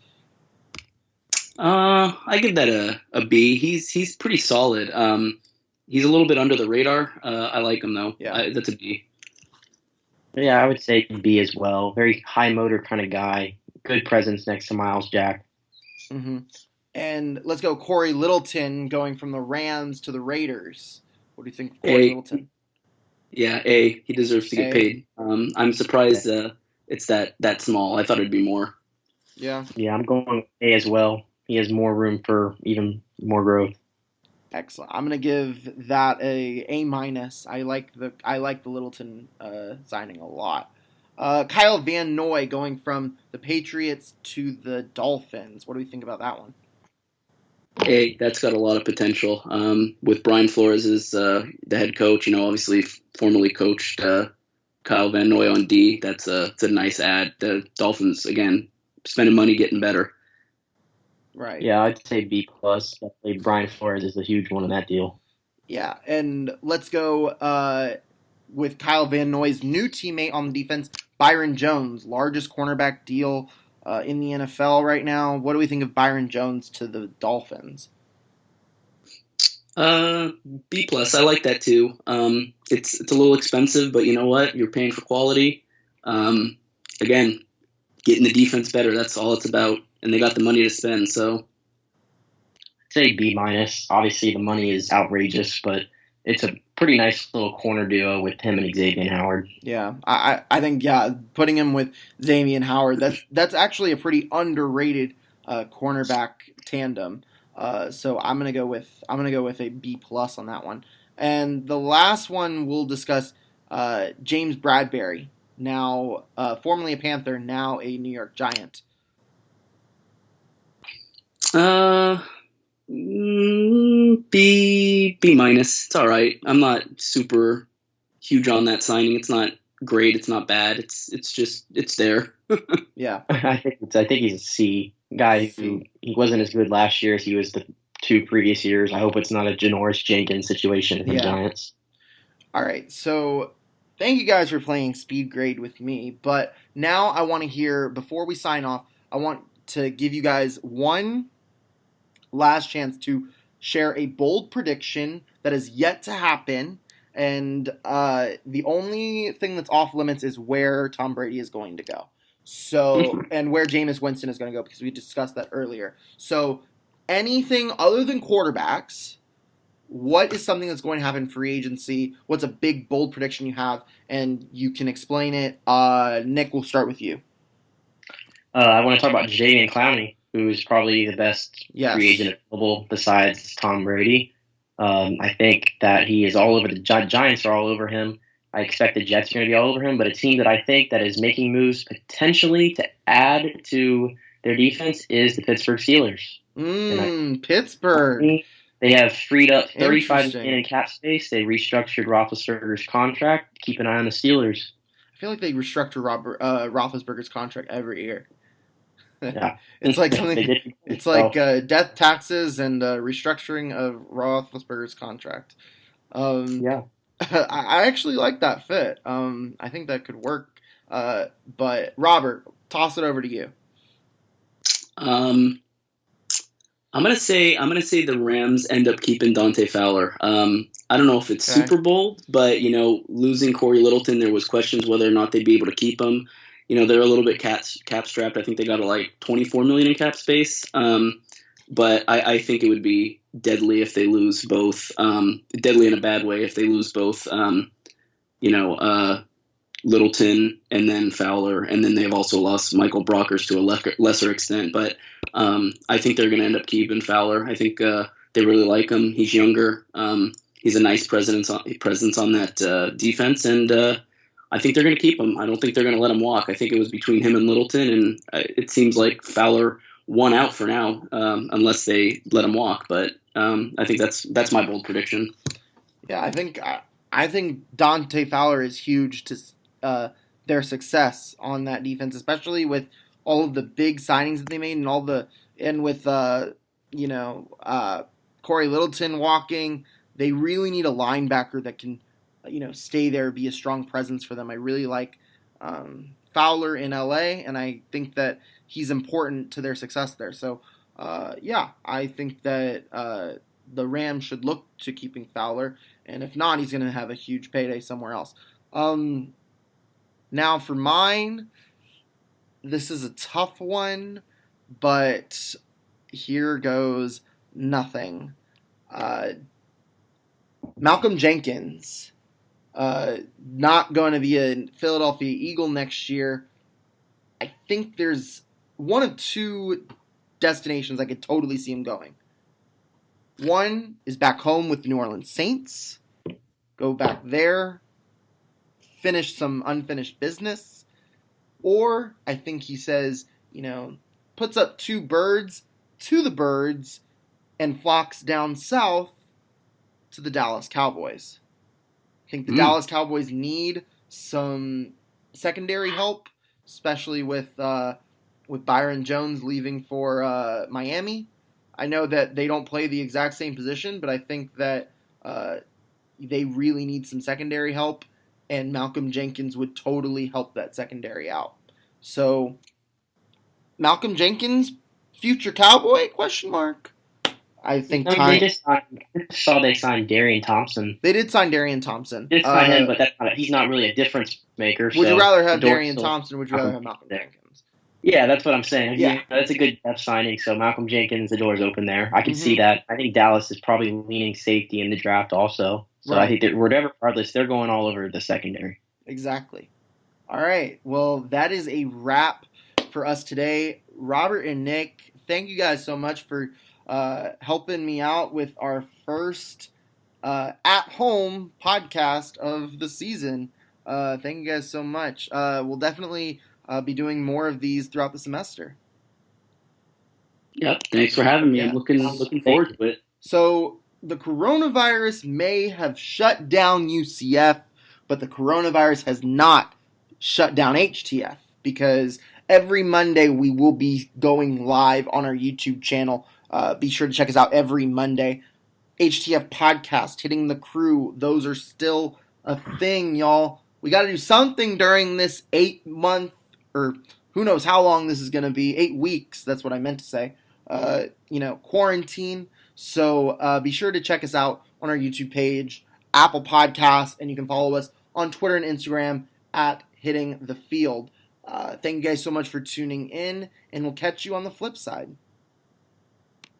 I give that a B. He's pretty solid. He's a little bit under the radar. I like him though. Yeah. That's a B. Yeah, I would say B as well. Very high motor kind of guy. Good presence next to Miles Jack. Mm-hmm. And let's go Corey Littleton going from the Rams to the Raiders. What do you think of Corey Littleton? Yeah, A. He deserves to get paid. I'm surprised it's that small. I thought it'd be more. Yeah. Yeah, I'm going A as well. He has more room for even more growth. Excellent. I'm gonna give that a minus. I like the Littleton signing a lot. Kyle Van Noy going from the Patriots to the Dolphins. What do we think about that one? A. That's got a lot of potential. With Brian Flores as the head coach, obviously formerly coached Kyle Van Noy on D. It's a nice ad. The Dolphins again spending money getting better. Right. Yeah, I'd say B plus. Definitely Brian Flores is a huge one in that deal. Yeah, and let's go with Kyle Van Noy's new teammate on the defense, Byron Jones, largest cornerback deal in the NFL right now. What do we think of Byron Jones to the Dolphins? B plus. I like that too. It's a little expensive, but you know what? You're paying for quality. Again, getting the defense better. That's all it's about, and they got the money to spend. So, I'd say B minus. Obviously, the money is outrageous, but it's a pretty nice little corner duo with him and Xavier Howard. Yeah, I think putting him with Xavier Howard, that's actually a pretty underrated cornerback tandem. So I'm gonna go with a B plus on that one. And the last one we'll discuss, James Bradbury, now formerly a Panther, now a New York Giant. B minus. It's all right. I'm not super huge on that signing. It's not great. It's not bad. It's there. Yeah, I think he's a C guy. Who he wasn't as good last year as he was the 2 previous years. I hope it's not a Janoris Jenkins situation in the Giants. All right, so thank you guys for playing Speed Grade with me. But now I want to hear, before we sign off, I want to give you guys one last chance to share a bold prediction that is yet to happen. And the only thing that's off limits is where Tom Brady is going to go. So, and where Jameis Winston is going to go, because we discussed that earlier. So, anything other than quarterbacks, what is something that's going to happen in free agency? What's a big, bold prediction you have? And you can explain it. Nick, we'll start with you. I want to talk about Jadeveon Clowney, who is probably the best free agent available besides Tom Brady. I think that he is all over. The Giants are all over him. I expect the Jets are going to be all over him, but a team that I think that is making moves potentially to add to their defense is the Pittsburgh Steelers. Pittsburgh. They have freed up $35 million in cap space. They restructured Roethlisberger's contract. Keep an eye on the Steelers. I feel like they restructure Roethlisberger's contract every year. Yeah. It's like something. It's like death taxes and restructuring of Roethlisberger's contract. Yeah. I actually like that fit. I think that could work. But Robert, toss it over to you. I'm gonna say the Rams end up keeping Dante Fowler. I don't know if it's super bold, but losing Corey Littleton, there was questions whether or not they'd be able to keep him. They're a little bit cap strapped. I think they got like $24 million in cap space. But I think it would be deadly if they lose both. Deadly in a bad way if they lose both. Littleton and then Fowler, and then they've also lost Michael Brockers to a lesser extent. But I think they're going to end up keeping Fowler. I think they really like him. He's younger. He's a nice presence on that defense, and I think they're going to keep him. I don't think they're going to let him walk. I think it was between him and Littleton, and it seems like Fowler won out for now, unless they let him walk. But I think that's my bold prediction. Yeah, I think Dante Fowler is huge to their success on that defense, especially with all of the big signings that they made and with Corey Littleton walking. They really need a linebacker that can stay there, be a strong presence for them. I really like Fowler in LA, and I think that he's important to their success there. So I think that the Rams should look to keeping Fowler, and if not, he's going to have a huge payday somewhere else. Now for mine, this is a tough one, but here goes nothing. Malcolm Jenkins, not going to be a Philadelphia Eagle next year. I think there's one of two destinations I could totally see him going. One is back home with the New Orleans Saints. Go back there, finish some unfinished business. Or I think he says, puts up two birds to the birds and flocks down south to the Dallas Cowboys. I think the Dallas Cowboys need some secondary help, especially with Byron Jones leaving for Miami. I know that they don't play the exact same position, but I think that they really need some secondary help, and Malcolm Jenkins would totally help that secondary out. So, Malcolm Jenkins, future Cowboy? Question mark. I think they saw they signed Darian Thompson. They did sign Darian Thompson. They did sign him, but he's not really a difference maker. Would you rather have Darian Thompson or would you rather have Malcolm Jenkins? Yeah, that's what I'm saying. Yeah. That's a good depth signing. So Malcolm Jenkins, the door's open there. I can see that. I think Dallas is probably leaning safety in the draft also. So right. I think that regardless, they're going all over the secondary. Exactly. All right. Well, that is a wrap for us today. Robert and Nick, thank you guys so much for helping me out with our first at-home podcast of the season. Thank you guys so much. We'll definitely be doing more of these throughout the semester. Yep. Thanks for having me. Yeah. I'm looking forward to it. So the coronavirus may have shut down UCF, but the coronavirus has not shut down HTF, because every Monday we will be going live on our YouTube channel. Be sure to check us out every Monday. HTF podcast, Hitting the Crew, those are still a thing, y'all. We got to do something during this 8-month, or who knows how long this is going to be, 8 weeks, that's what I meant to say, quarantine. So be sure to check us out on our YouTube page, Apple Podcasts, and you can follow us on Twitter and Instagram at Hitting the Field. Thank you guys so much for tuning in, and we'll catch you on the flip side.